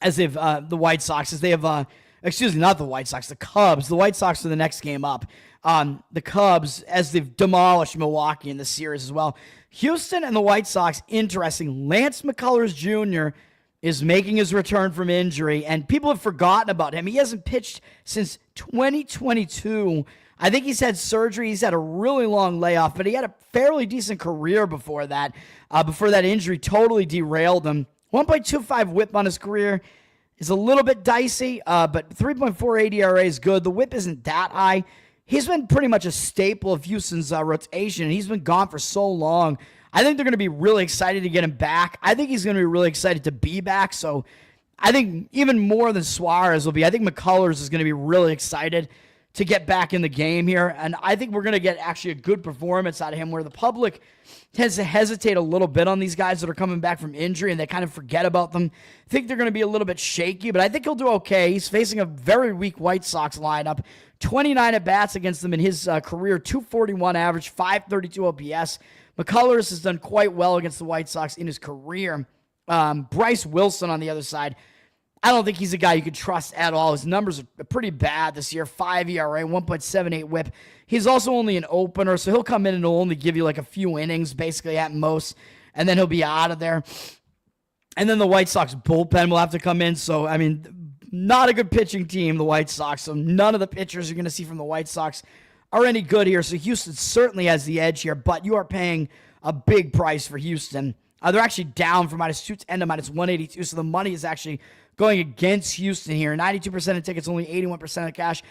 as they've the White Sox, as they have excuse me, not the White Sox, the Cubs. The White Sox are the next game up. The Cubs, as they've demolished Milwaukee in this series as well. Houston and the White Sox, interesting. Lance McCullers Jr. is making his return from injury, and people have forgotten about him. He hasn't pitched since 2022. I think he's had surgery. He's had a really long layoff, but he had a fairly decent career before that. Before that injury totally derailed him. 1.25 whip on his career is a little bit dicey, but 3.48 ERA is good. The whip isn't that high. He's been pretty much a staple of Houston's rotation, and he's been gone for so long. I think they're going to be really excited to get him back. I think he's going to be really excited to be back, so I think even more than Suarez will be. I think McCullers is going to be really excited to get back in the game here, and I think we're going to get actually a good performance out of him where the public tends to hesitate a little bit on these guys that are coming back from injury and they kind of forget about them. I think they're going to be a little bit shaky, but I think he'll do okay. He's facing a very weak White Sox lineup. 29 at-bats against them in his career, 241 average, 532 OPS. McCullers has done quite well against the White Sox in his career. Bryce Wilson on the other side, I don't think he's a guy you could trust at all. His numbers are pretty bad this year. 5 ERA, 1.78 whip. He's also only an opener, so he'll come in and he'll only give you like a few innings, basically at most, and then he'll be out of there. And then the White Sox bullpen will have to come in. So, I mean, not a good pitching team, the White Sox. So none of the pitchers you're going to see from the White Sox are any good here. So Houston certainly has the edge here, but you are paying a big price for Houston. They're actually down from minus 210 to minus 182, so the money is actually going against Houston here. 92% of tickets, only 81% of cash.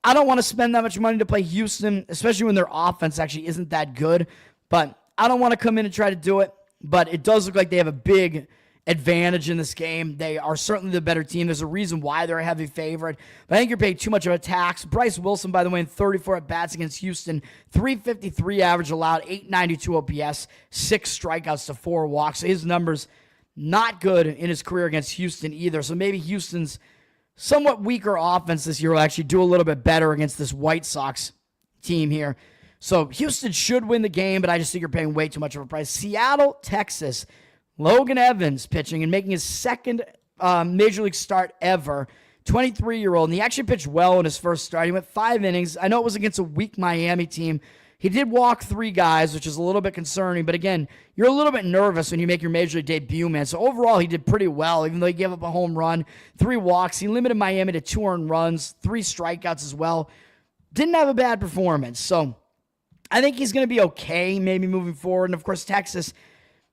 I don't want to spend that much money to play Houston, especially when their offense actually isn't that good. But I don't want to come in and try to do it. But it does look like they have a big advantage in this game. They are certainly the better team. There's a reason why they're a heavy favorite. But I think you're paying too much of a tax. Bryce Wilson, by the way, in 34 at-bats against Houston. 353 average allowed, 892 OPS, 6 strikeouts to 4 walks. So his numbers not good in his career against Houston either. So maybe Houston's somewhat weaker offense this year will actually do a little bit better against this White Sox team here. So Houston should win the game, but I just think you're paying way too much of a price. Seattle, Texas, Logan Evans pitching and making his second Major League start ever. 23-year-old, and he actually pitched well in his first start. He went 5 innings. I know it was against a weak Miami team. He did walk 3 guys, which is a little bit concerning, but again, you're a little bit nervous when you make your Major League debut, man. So overall, he did pretty well, even though he gave up a home run, 3 walks. He limited Miami to 2 earned runs, 3 strikeouts as well. Didn't have a bad performance, so I think he's going to be okay maybe moving forward. And, of course, Texas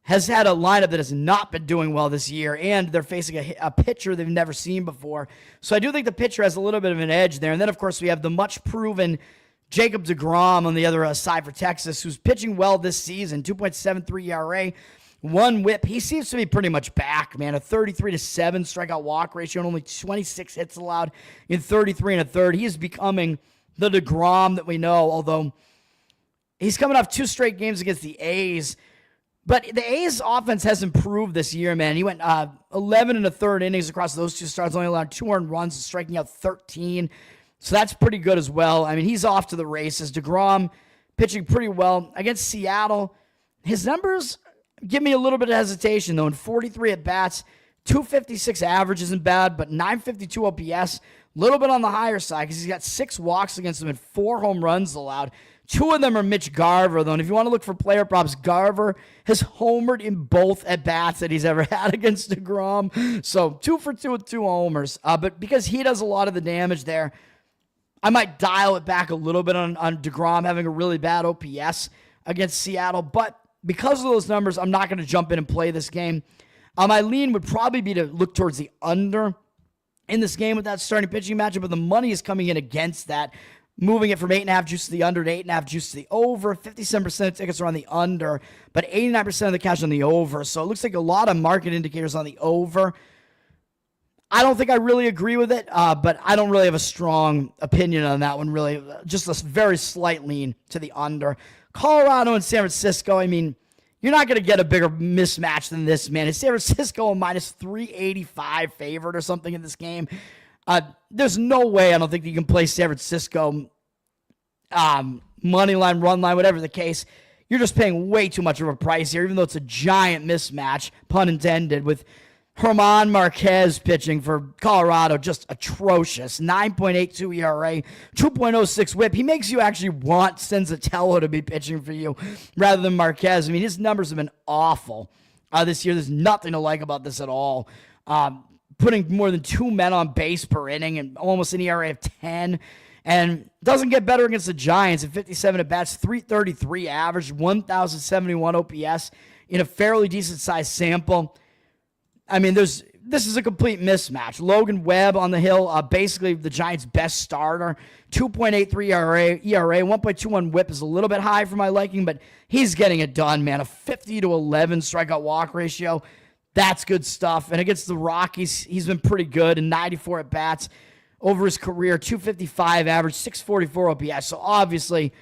has had a lineup that has not been doing well this year, and they're facing a pitcher they've never seen before. So I do think the pitcher has a little bit of an edge there. And then, of course, we have the much-proven Jacob deGrom on the other side for Texas, who's pitching well this season, 2.73 ERA, 1 whip. He seems to be pretty much back, man. A 33-7 strikeout walk ratio and only 26 hits allowed in 33 1/3. He is becoming the deGrom that we know, although he's coming off 2 straight games against the A's. But the A's offense has improved this year, man. He went 11 1/3 innings across those 2 starts, only allowed 2 earned runs and striking out 13. So that's pretty good as well. I mean, he's off to the races. deGrom pitching pretty well. Against Seattle, his numbers give me a little bit of hesitation, though. In 43 at-bats, 256 average isn't bad, but 952 OPS, a little bit on the higher side because he's got 6 walks against him and 4 home runs allowed. 2 of them are Mitch Garver, though. And if you want to look for player props, Garver has homered in both at-bats that he's ever had against deGrom. So 2 for 2 with 2 homers. But because he does a lot of the damage there, I might dial it back a little bit on deGrom having a really bad OPS against Seattle. But because of those numbers, I'm not going to jump in and play this game. My lean would probably be to look towards the under in this game with that starting pitching matchup, but the money is coming in against that, moving it from 8.5 juice to the under to 8.5 juice to the over. 57% of tickets are on the under, but 89% of the cash on the over. So it looks like a lot of market indicators on the over. I don't think I really agree with it, but I don't really have a strong opinion on that one, really. Just a very slight lean to the under. Colorado and San Francisco, I mean, you're not going to get a bigger mismatch than this, man. Is San Francisco a minus 385 favorite or something in this game? There's no way I don't think you can play San Francisco money line, run line, whatever the case. You're just paying way too much of a price here, even though it's a giant mismatch, pun intended, with German Marquez pitching for Colorado, just atrocious. 9.82 ERA, 2.06 whip. He makes you actually want Senzatello to be pitching for you rather than Marquez. I mean, his numbers have been awful this year. There's nothing to like about this at all. Putting more than 2 men on base per inning and almost an ERA of 10. And doesn't get better against the Giants at 57 at-bats, 333 average, 1,071 OPS in a fairly decent-sized sample. I mean, this is a complete mismatch. Logan Webb on the hill, basically the Giants' best starter. 2.83 ERA, 1.21 whip is a little bit high for my liking, but he's getting it done, man. A 50-11 strikeout walk ratio. That's good stuff. And against the Rockies, he's been pretty good in 94 at-bats over his career. 255 average, 644 OPS. So obviously,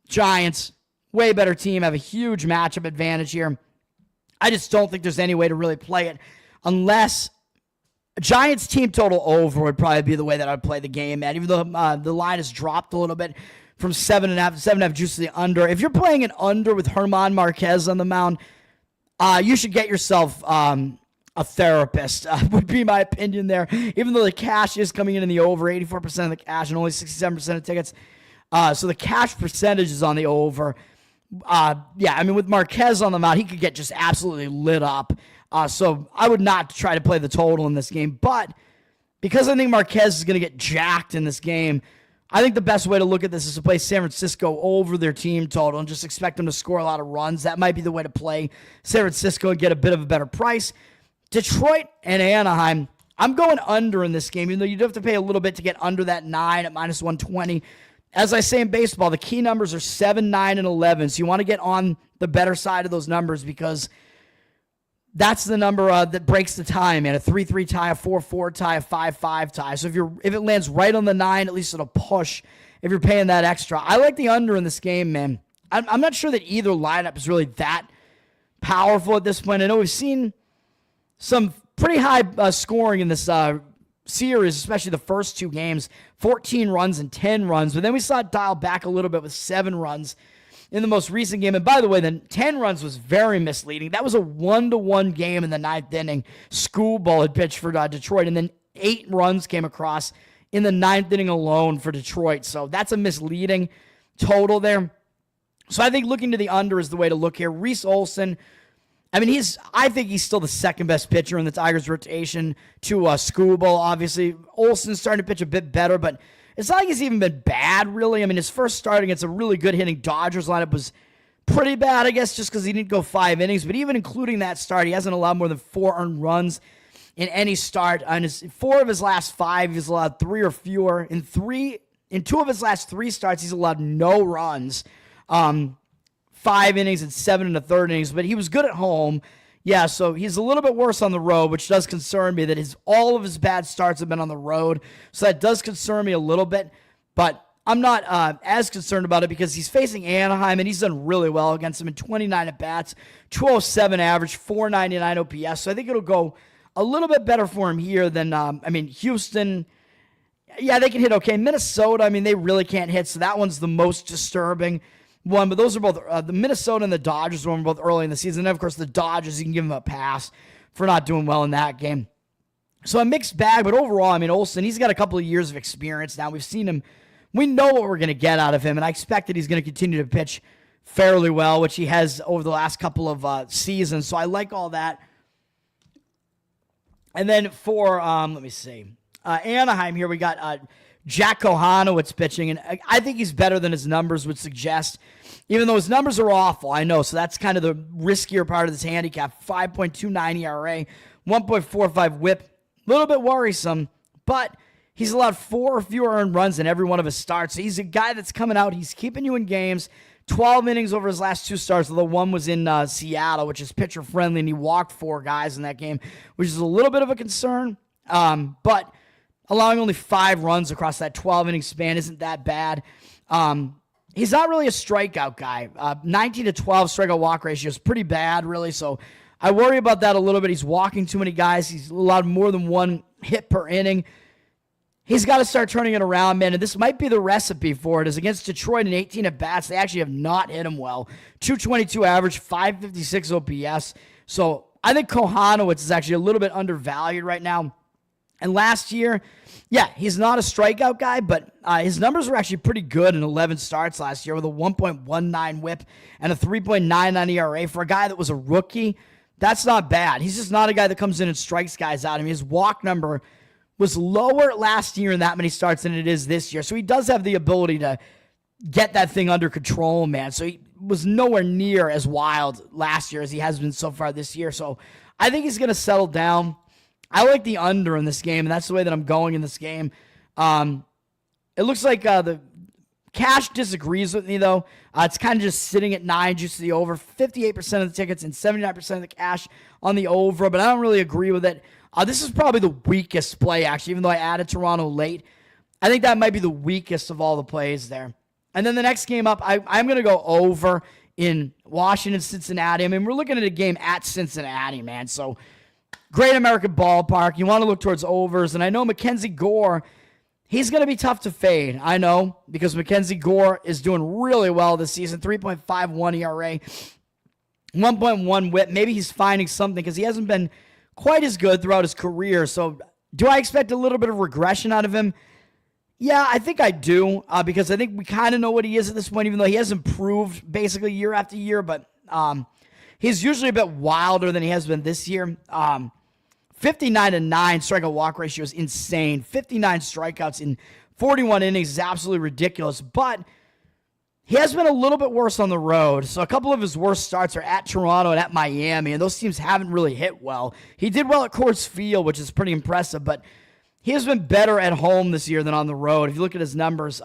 Giants, way better team, have a huge matchup advantage here. I just don't think there's any way to really play it unless Giants team total over would probably be the way that I'd play the game, man. Even though the line has dropped a little bit from 7.5 juice to the under. If you're playing an under with German Marquez on the mound, you should get yourself a therapist, would be my opinion there. Even though the cash is coming in the over, 84% of the cash and only 67% of tickets. So the cash percentage is on the over. Yeah, I mean, with Marquez on the mound, he could get just absolutely lit up. So I would not try to play the total in this game. But because I think Marquez is going to get jacked in this game, I think the best way to look at this is to play San Francisco over their team total and just expect them to score a lot of runs. That might be the way to play San Francisco and get a bit of a better price. Detroit and Anaheim, I'm going under in this game, even though you do have to pay a little bit to get under that 9 at minus 120. As I say in baseball, the key numbers are 7, 9, and 11. So you want to get on the better side of those numbers because that's the number that breaks the tie, man. A 3-3 tie, a 4-4 tie, a 5-5 tie. So if it lands right on the 9, at least it'll push if you're paying that extra. I like the under in this game, man. I'm not sure that either lineup is really that powerful at this point. I know we've seen some pretty high scoring in this series, especially the first two games, 14 runs and 10 runs. But then we saw it dial back a little bit with 7 runs in the most recent game. And by the way, then 10 runs was very misleading. That was a 1-1 game in the 9th inning. Schoolball had pitched for Detroit, and then 8 runs came across in the 9th inning alone for Detroit. So that's a misleading total there. So I think looking to the under is the way to look here. Reese Olson, I mean, I think he's still the second best pitcher in the Tigers rotation to Schoolball. Obviously, Olson's starting to pitch a bit better, but it's not like he's even been bad, really. I mean, his first start against a really good hitting Dodgers lineup was pretty bad, I guess, just because he didn't go 5 innings. But even including that start, he hasn't allowed more than 4 earned runs in any start. On 4 of his last 5, he's allowed 3 or fewer. In 2 of his last 3 starts, he's allowed no runs. 5 innings and 7 1/3 innings, but he was good at home. Yeah, so he's a little bit worse on the road, which does concern me that all of his bad starts have been on the road. So that does concern me a little bit, but I'm not as concerned about it because he's facing Anaheim, and he's done really well against them in 29 at-bats, 207 average, 499 OPS. So I think it'll go a little bit better for him here than, Houston. Yeah, they can hit okay. Minnesota, I mean, they really can't hit, so that one's the most disturbing one. But those are both, the Minnesota and the Dodgers one were both early in the season. And, of course, the Dodgers, you can give them a pass for not doing well in that game. So a mixed bag, but overall, I mean, Olson, he's got a couple of years of experience now. We've seen him. We know what we're going to get out of him, and I expect that he's going to continue to pitch fairly well, which he has over the last couple of seasons. So I like all that. And then for, let me see, Anaheim here, we got Jack Kohanowitz pitching, and I think he's better than his numbers would suggest, even though his numbers are awful, I know. So that's kind of the riskier part of this handicap. 5.29 ERA, 1.45 whip, a little bit worrisome, but he's allowed 4 or fewer earned runs in every one of his starts. So he's a guy that's coming out. He's keeping you in games. 12 innings over his last 2 starts, although one was in Seattle, which is pitcher-friendly, and he walked 4 guys in that game, which is a little bit of a concern. But allowing only 5 runs across that 12-inning span isn't that bad. He's not really a strikeout guy. 19 to 12 strikeout walk ratio is pretty bad, really, so I worry about that a little bit. He's walking too many guys. He's allowed more than 1 hit per inning. He's got to start turning it around, man, and this might be the recipe for it. As against Detroit in 18 at-bats, they actually have not hit him well. 222 average, 556 OPS. So I think Kohanowitz is actually a little bit undervalued right now. And last year, yeah, he's not a strikeout guy, but his numbers were actually pretty good in 11 starts last year with a 1.19 whip and a 3.99 ERA. For a guy that was a rookie, that's not bad. He's just not a guy that comes in and strikes guys out. I mean, his walk number was lower last year in that many starts than it is this year. So he does have the ability to get that thing under control, man. So he was nowhere near as wild last year as he has been so far this year. So I think he's going to settle down. I like the under in this game, and that's the way that I'm going in this game. It looks like the cash disagrees with me, though. It's kind of just sitting at 9 juice to the over. 58% of the tickets and 79% of the cash on the over, but I don't really agree with it. This is probably the weakest play, actually, even though I added Toronto late. I think that might be the weakest of all the plays there. And then the next game up, I'm going to go over in Washington, Cincinnati. I mean, we're looking at a game at Cincinnati, man. So great American ballpark. You want to look towards overs. And I know Mackenzie Gore, he's going to be tough to fade. I know, because Mackenzie Gore is doing really well this season. 3.51 ERA, 1.1 whip. Maybe he's finding something because he hasn't been quite as good throughout his career. So do I expect a little bit of regression out of him? Yeah, I think I do, because I think we kind of know what he is at this point, even though he has improved basically year after year, but he's usually a bit wilder than he has been this year. 59 to 9 strikeout walk ratio is insane. 59 strikeouts in 41 innings is absolutely ridiculous, but he has been a little bit worse on the road. So a couple of his worst starts are at Toronto and at Miami, and those teams haven't really hit well. He did well at Coors Field, which is pretty impressive, but he has been better at home this year than on the road. If you look at his numbers,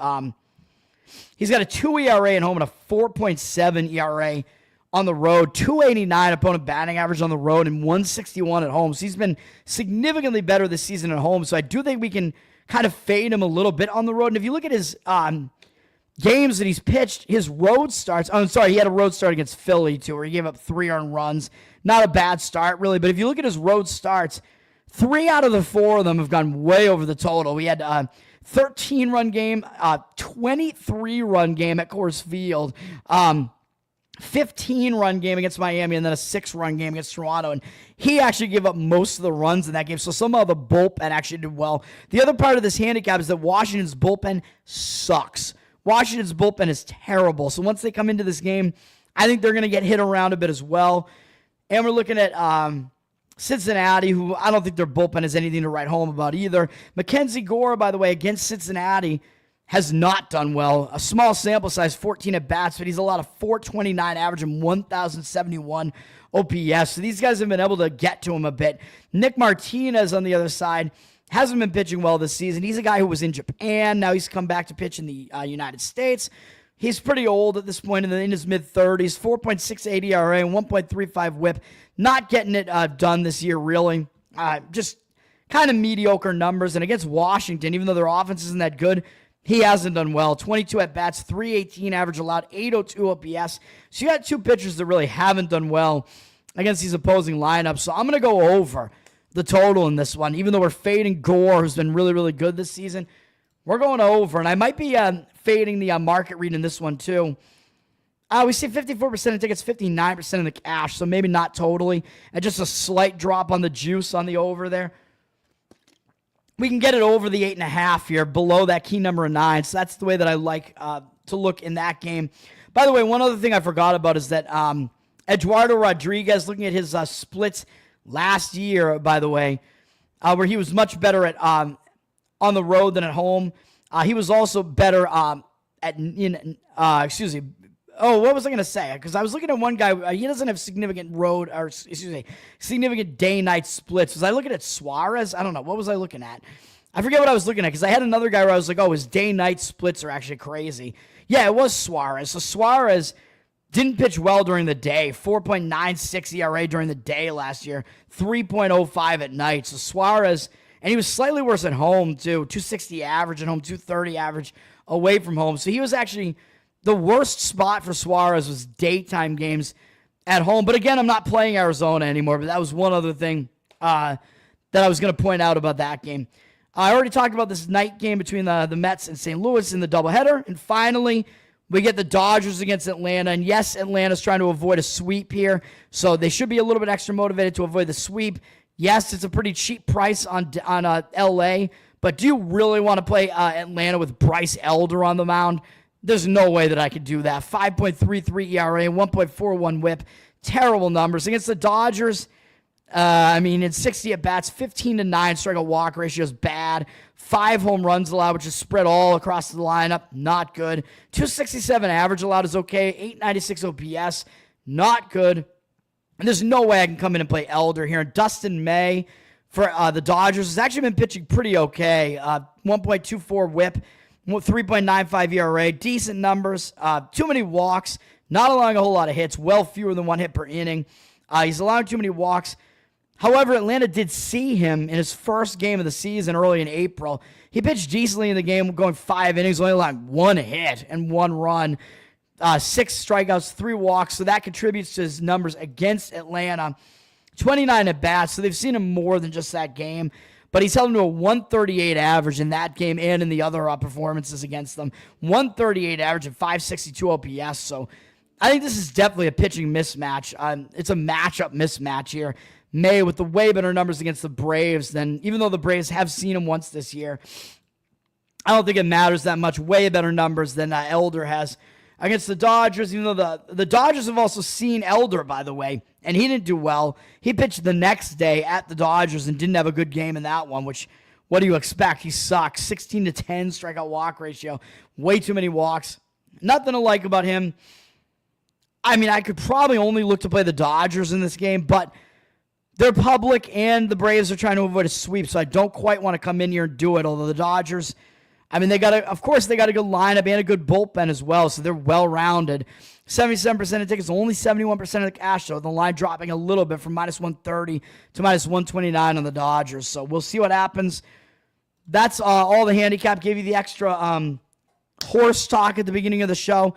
he's got a 2 ERA at home and a 4.7 ERA on the road, 289 opponent batting average on the road, and 161 at home. So he's been significantly better this season at home. So I do think we can kind of fade him a little bit on the road. And if you look at his games that he's pitched, his road starts, he had a road start against Philly too, where he gave up 3 earned runs. Not a bad start, really. But if you look at his road starts, 3 out of the 4 of them have gone way over the total. We had 13-run game, 23-run game at Coors Field, 15-run game against Miami, and then a 6-run game against Toronto. And he actually gave up most of the runs in that game. So somehow the bullpen actually did well. The other part of this handicap is that Washington's bullpen sucks. Washington's bullpen is terrible. So once they come into this game, I think they're going to get hit around a bit as well. And we're looking at Cincinnati, who I don't think their bullpen has anything to write home about either. Mackenzie Gore, by the way, against Cincinnati, has not done well. A small sample size, 14 at bats, but he's allowed a 429 average and 1,071 OPS. So these guys have been able to get to him a bit. Nick Martinez on the other side hasn't been pitching well this season. He's a guy who was in Japan. Now he's come back to pitch in the United States. He's pretty old at this point, in his mid-30s, 4.68 ERA and 1.35 whip. Not getting it done this year, really. Just kind of mediocre numbers. And against Washington, even though their offense isn't that good, he hasn't done well. 22 at-bats, 318 average allowed, 802 OPS. So you got two pitchers that really haven't done well against these opposing lineups. So I'm going to go over the total in this one. Even though we're fading Gore, who's been really, really good this season, we're going over. And I might be fading the market read in this one, too. We see 54% of tickets, 59% of the cash, so maybe not totally. And just a slight drop on the juice on the over there. We can get it over the 8.5 here, below that key number of 9. So that's the way that I like to look in that game. By the way, one other thing I forgot about is that Eduardo Rodriguez, looking at his splits last year, by the way, where he was much better at on the road than at home. He was also better what was I going to say? Because I was looking at one guy, he doesn't have significant significant day-night splits. Was I looking at Suarez? I don't know. What was I looking at? I forget what I was looking at, because I had another guy where I was like, his day-night splits are actually crazy. Yeah, it was Suarez. So Suarez didn't pitch well during the day. 4.96 ERA during the day last year. 3.05 at night. So Suarez, and he was slightly worse at home, too. 260 average at home, 230 average away from home. So he was actually... The worst spot for Suarez was daytime games at home. But again, I'm not playing Arizona anymore, but that was one other thing that I was going to point out about that game. I already talked about this night game between the Mets and St. Louis in the doubleheader. And finally, we get the Dodgers against Atlanta. And yes, Atlanta's trying to avoid a sweep here, so they should be a little bit extra motivated to avoid the sweep. Yes, it's a pretty cheap price on LA, but do you really want to play Atlanta with Bryce Elder on the mound? There's no way that I could do that. 5.33 ERA, 1.41 whip. Terrible numbers. Against the Dodgers, in 60 at-bats, 15-9 strikeout walk ratio is bad. 5 home runs allowed, which is spread all across the lineup. Not good. 267 average allowed is okay. 896 OPS. Not good. And there's no way I can come in and play Elder here. And Dustin May for the Dodgers has actually been pitching pretty okay. 1.24 whip. 3.95 ERA, decent numbers, too many walks, not allowing a whole lot of hits, well fewer than 1 hit per inning. He's allowing too many walks. However, Atlanta did see him in his first game of the season early in April. He pitched decently in the game, going 5 innings, only allowing 1 hit and 1 run, 6 strikeouts, 3 walks, so that contributes to his numbers against Atlanta. 29 at-bats, so they've seen him more than just that game. But he's held him to a 138 average in that game and in the other performances against them. 138 average and 562 OPS. So I think this is definitely a pitching mismatch. It's a matchup mismatch here. May with the way better numbers against the Braves than, even though the Braves have seen him once this year, I don't think it matters that much. Way better numbers than Elder has against the Dodgers, even though the Dodgers have also seen Elder, by the way, and he didn't do well. He pitched the next day at the Dodgers and didn't have a good game in that one, which, what do you expect? He sucks. 16-10 strikeout walk ratio. Way too many walks. Nothing to like about him. I could probably only look to play the Dodgers in this game, but they're public and the Braves are trying to avoid a sweep, so I don't quite want to come in here and do it, although the Dodgers... they got a good lineup and a good bullpen as well, so they're well-rounded. 77% of tickets, only 71% of the cash, so the line dropping a little bit from minus 130 to minus 129 on the Dodgers. So we'll see what happens. That's all the handicap. Gave you the extra horse talk at the beginning of the show.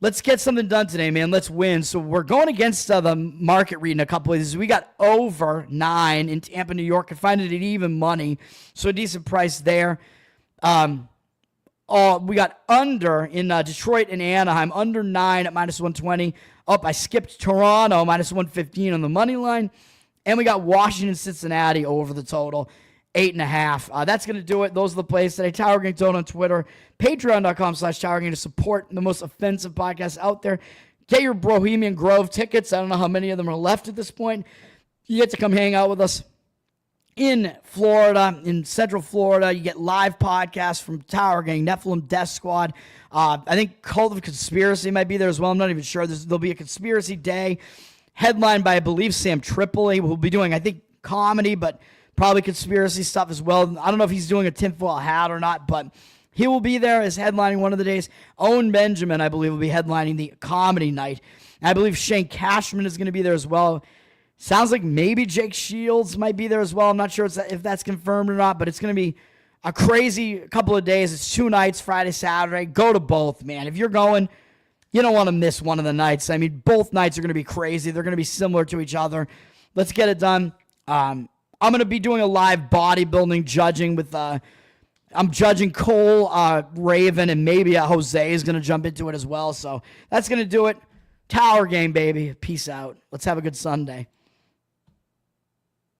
let's get something done today, man. Let's win. So we're going against the market reading a couple of these. We got over 9 in Tampa, New York. Can find it at even money. So a decent price there. We got under in Detroit and Anaheim, under 9 at -120. I skipped Toronto, -115 on the money line. And we got Washington, Cincinnati over the total, 8.5. That's going to do it. Those are the plays today. Tower Gang Tone on Twitter, patreon.com/Tower Gang to support the most offensive podcast out there. Get your Bohemian Grove tickets. I don't know how many of them are left at this point. You get to come hang out with us in Florida, in Central Florida. You get live podcasts from Tower Gang, Nephilim Death Squad. I think Cult of Conspiracy might be there as well. I'm not even sure. There'll be a conspiracy day headlined by, I believe, Sam Tripoli. We'll be doing, I think, comedy, but probably conspiracy stuff as well. I don't know if he's doing a tinfoil hat or not, but he will be there as headlining one of the days. Owen Benjamin, I believe, will be headlining the comedy night. And I believe Shane Cashman is going to be there as well. Sounds like maybe Jake Shields might be there as well. I'm not sure if that's confirmed or not, but it's going to be a crazy couple of days. It's 2 nights, Friday, Saturday. Go to both, man. If you're going, you don't want to miss one of the nights. I mean, both nights are going to be crazy. They're going to be similar to each other. Let's get it done. I'm going to be doing a live bodybuilding judging with, I'm judging Cole, Raven, and maybe Jose is going to jump into it as well. So that's going to do it. Tower Game, baby. Peace out. Let's have a good Sunday.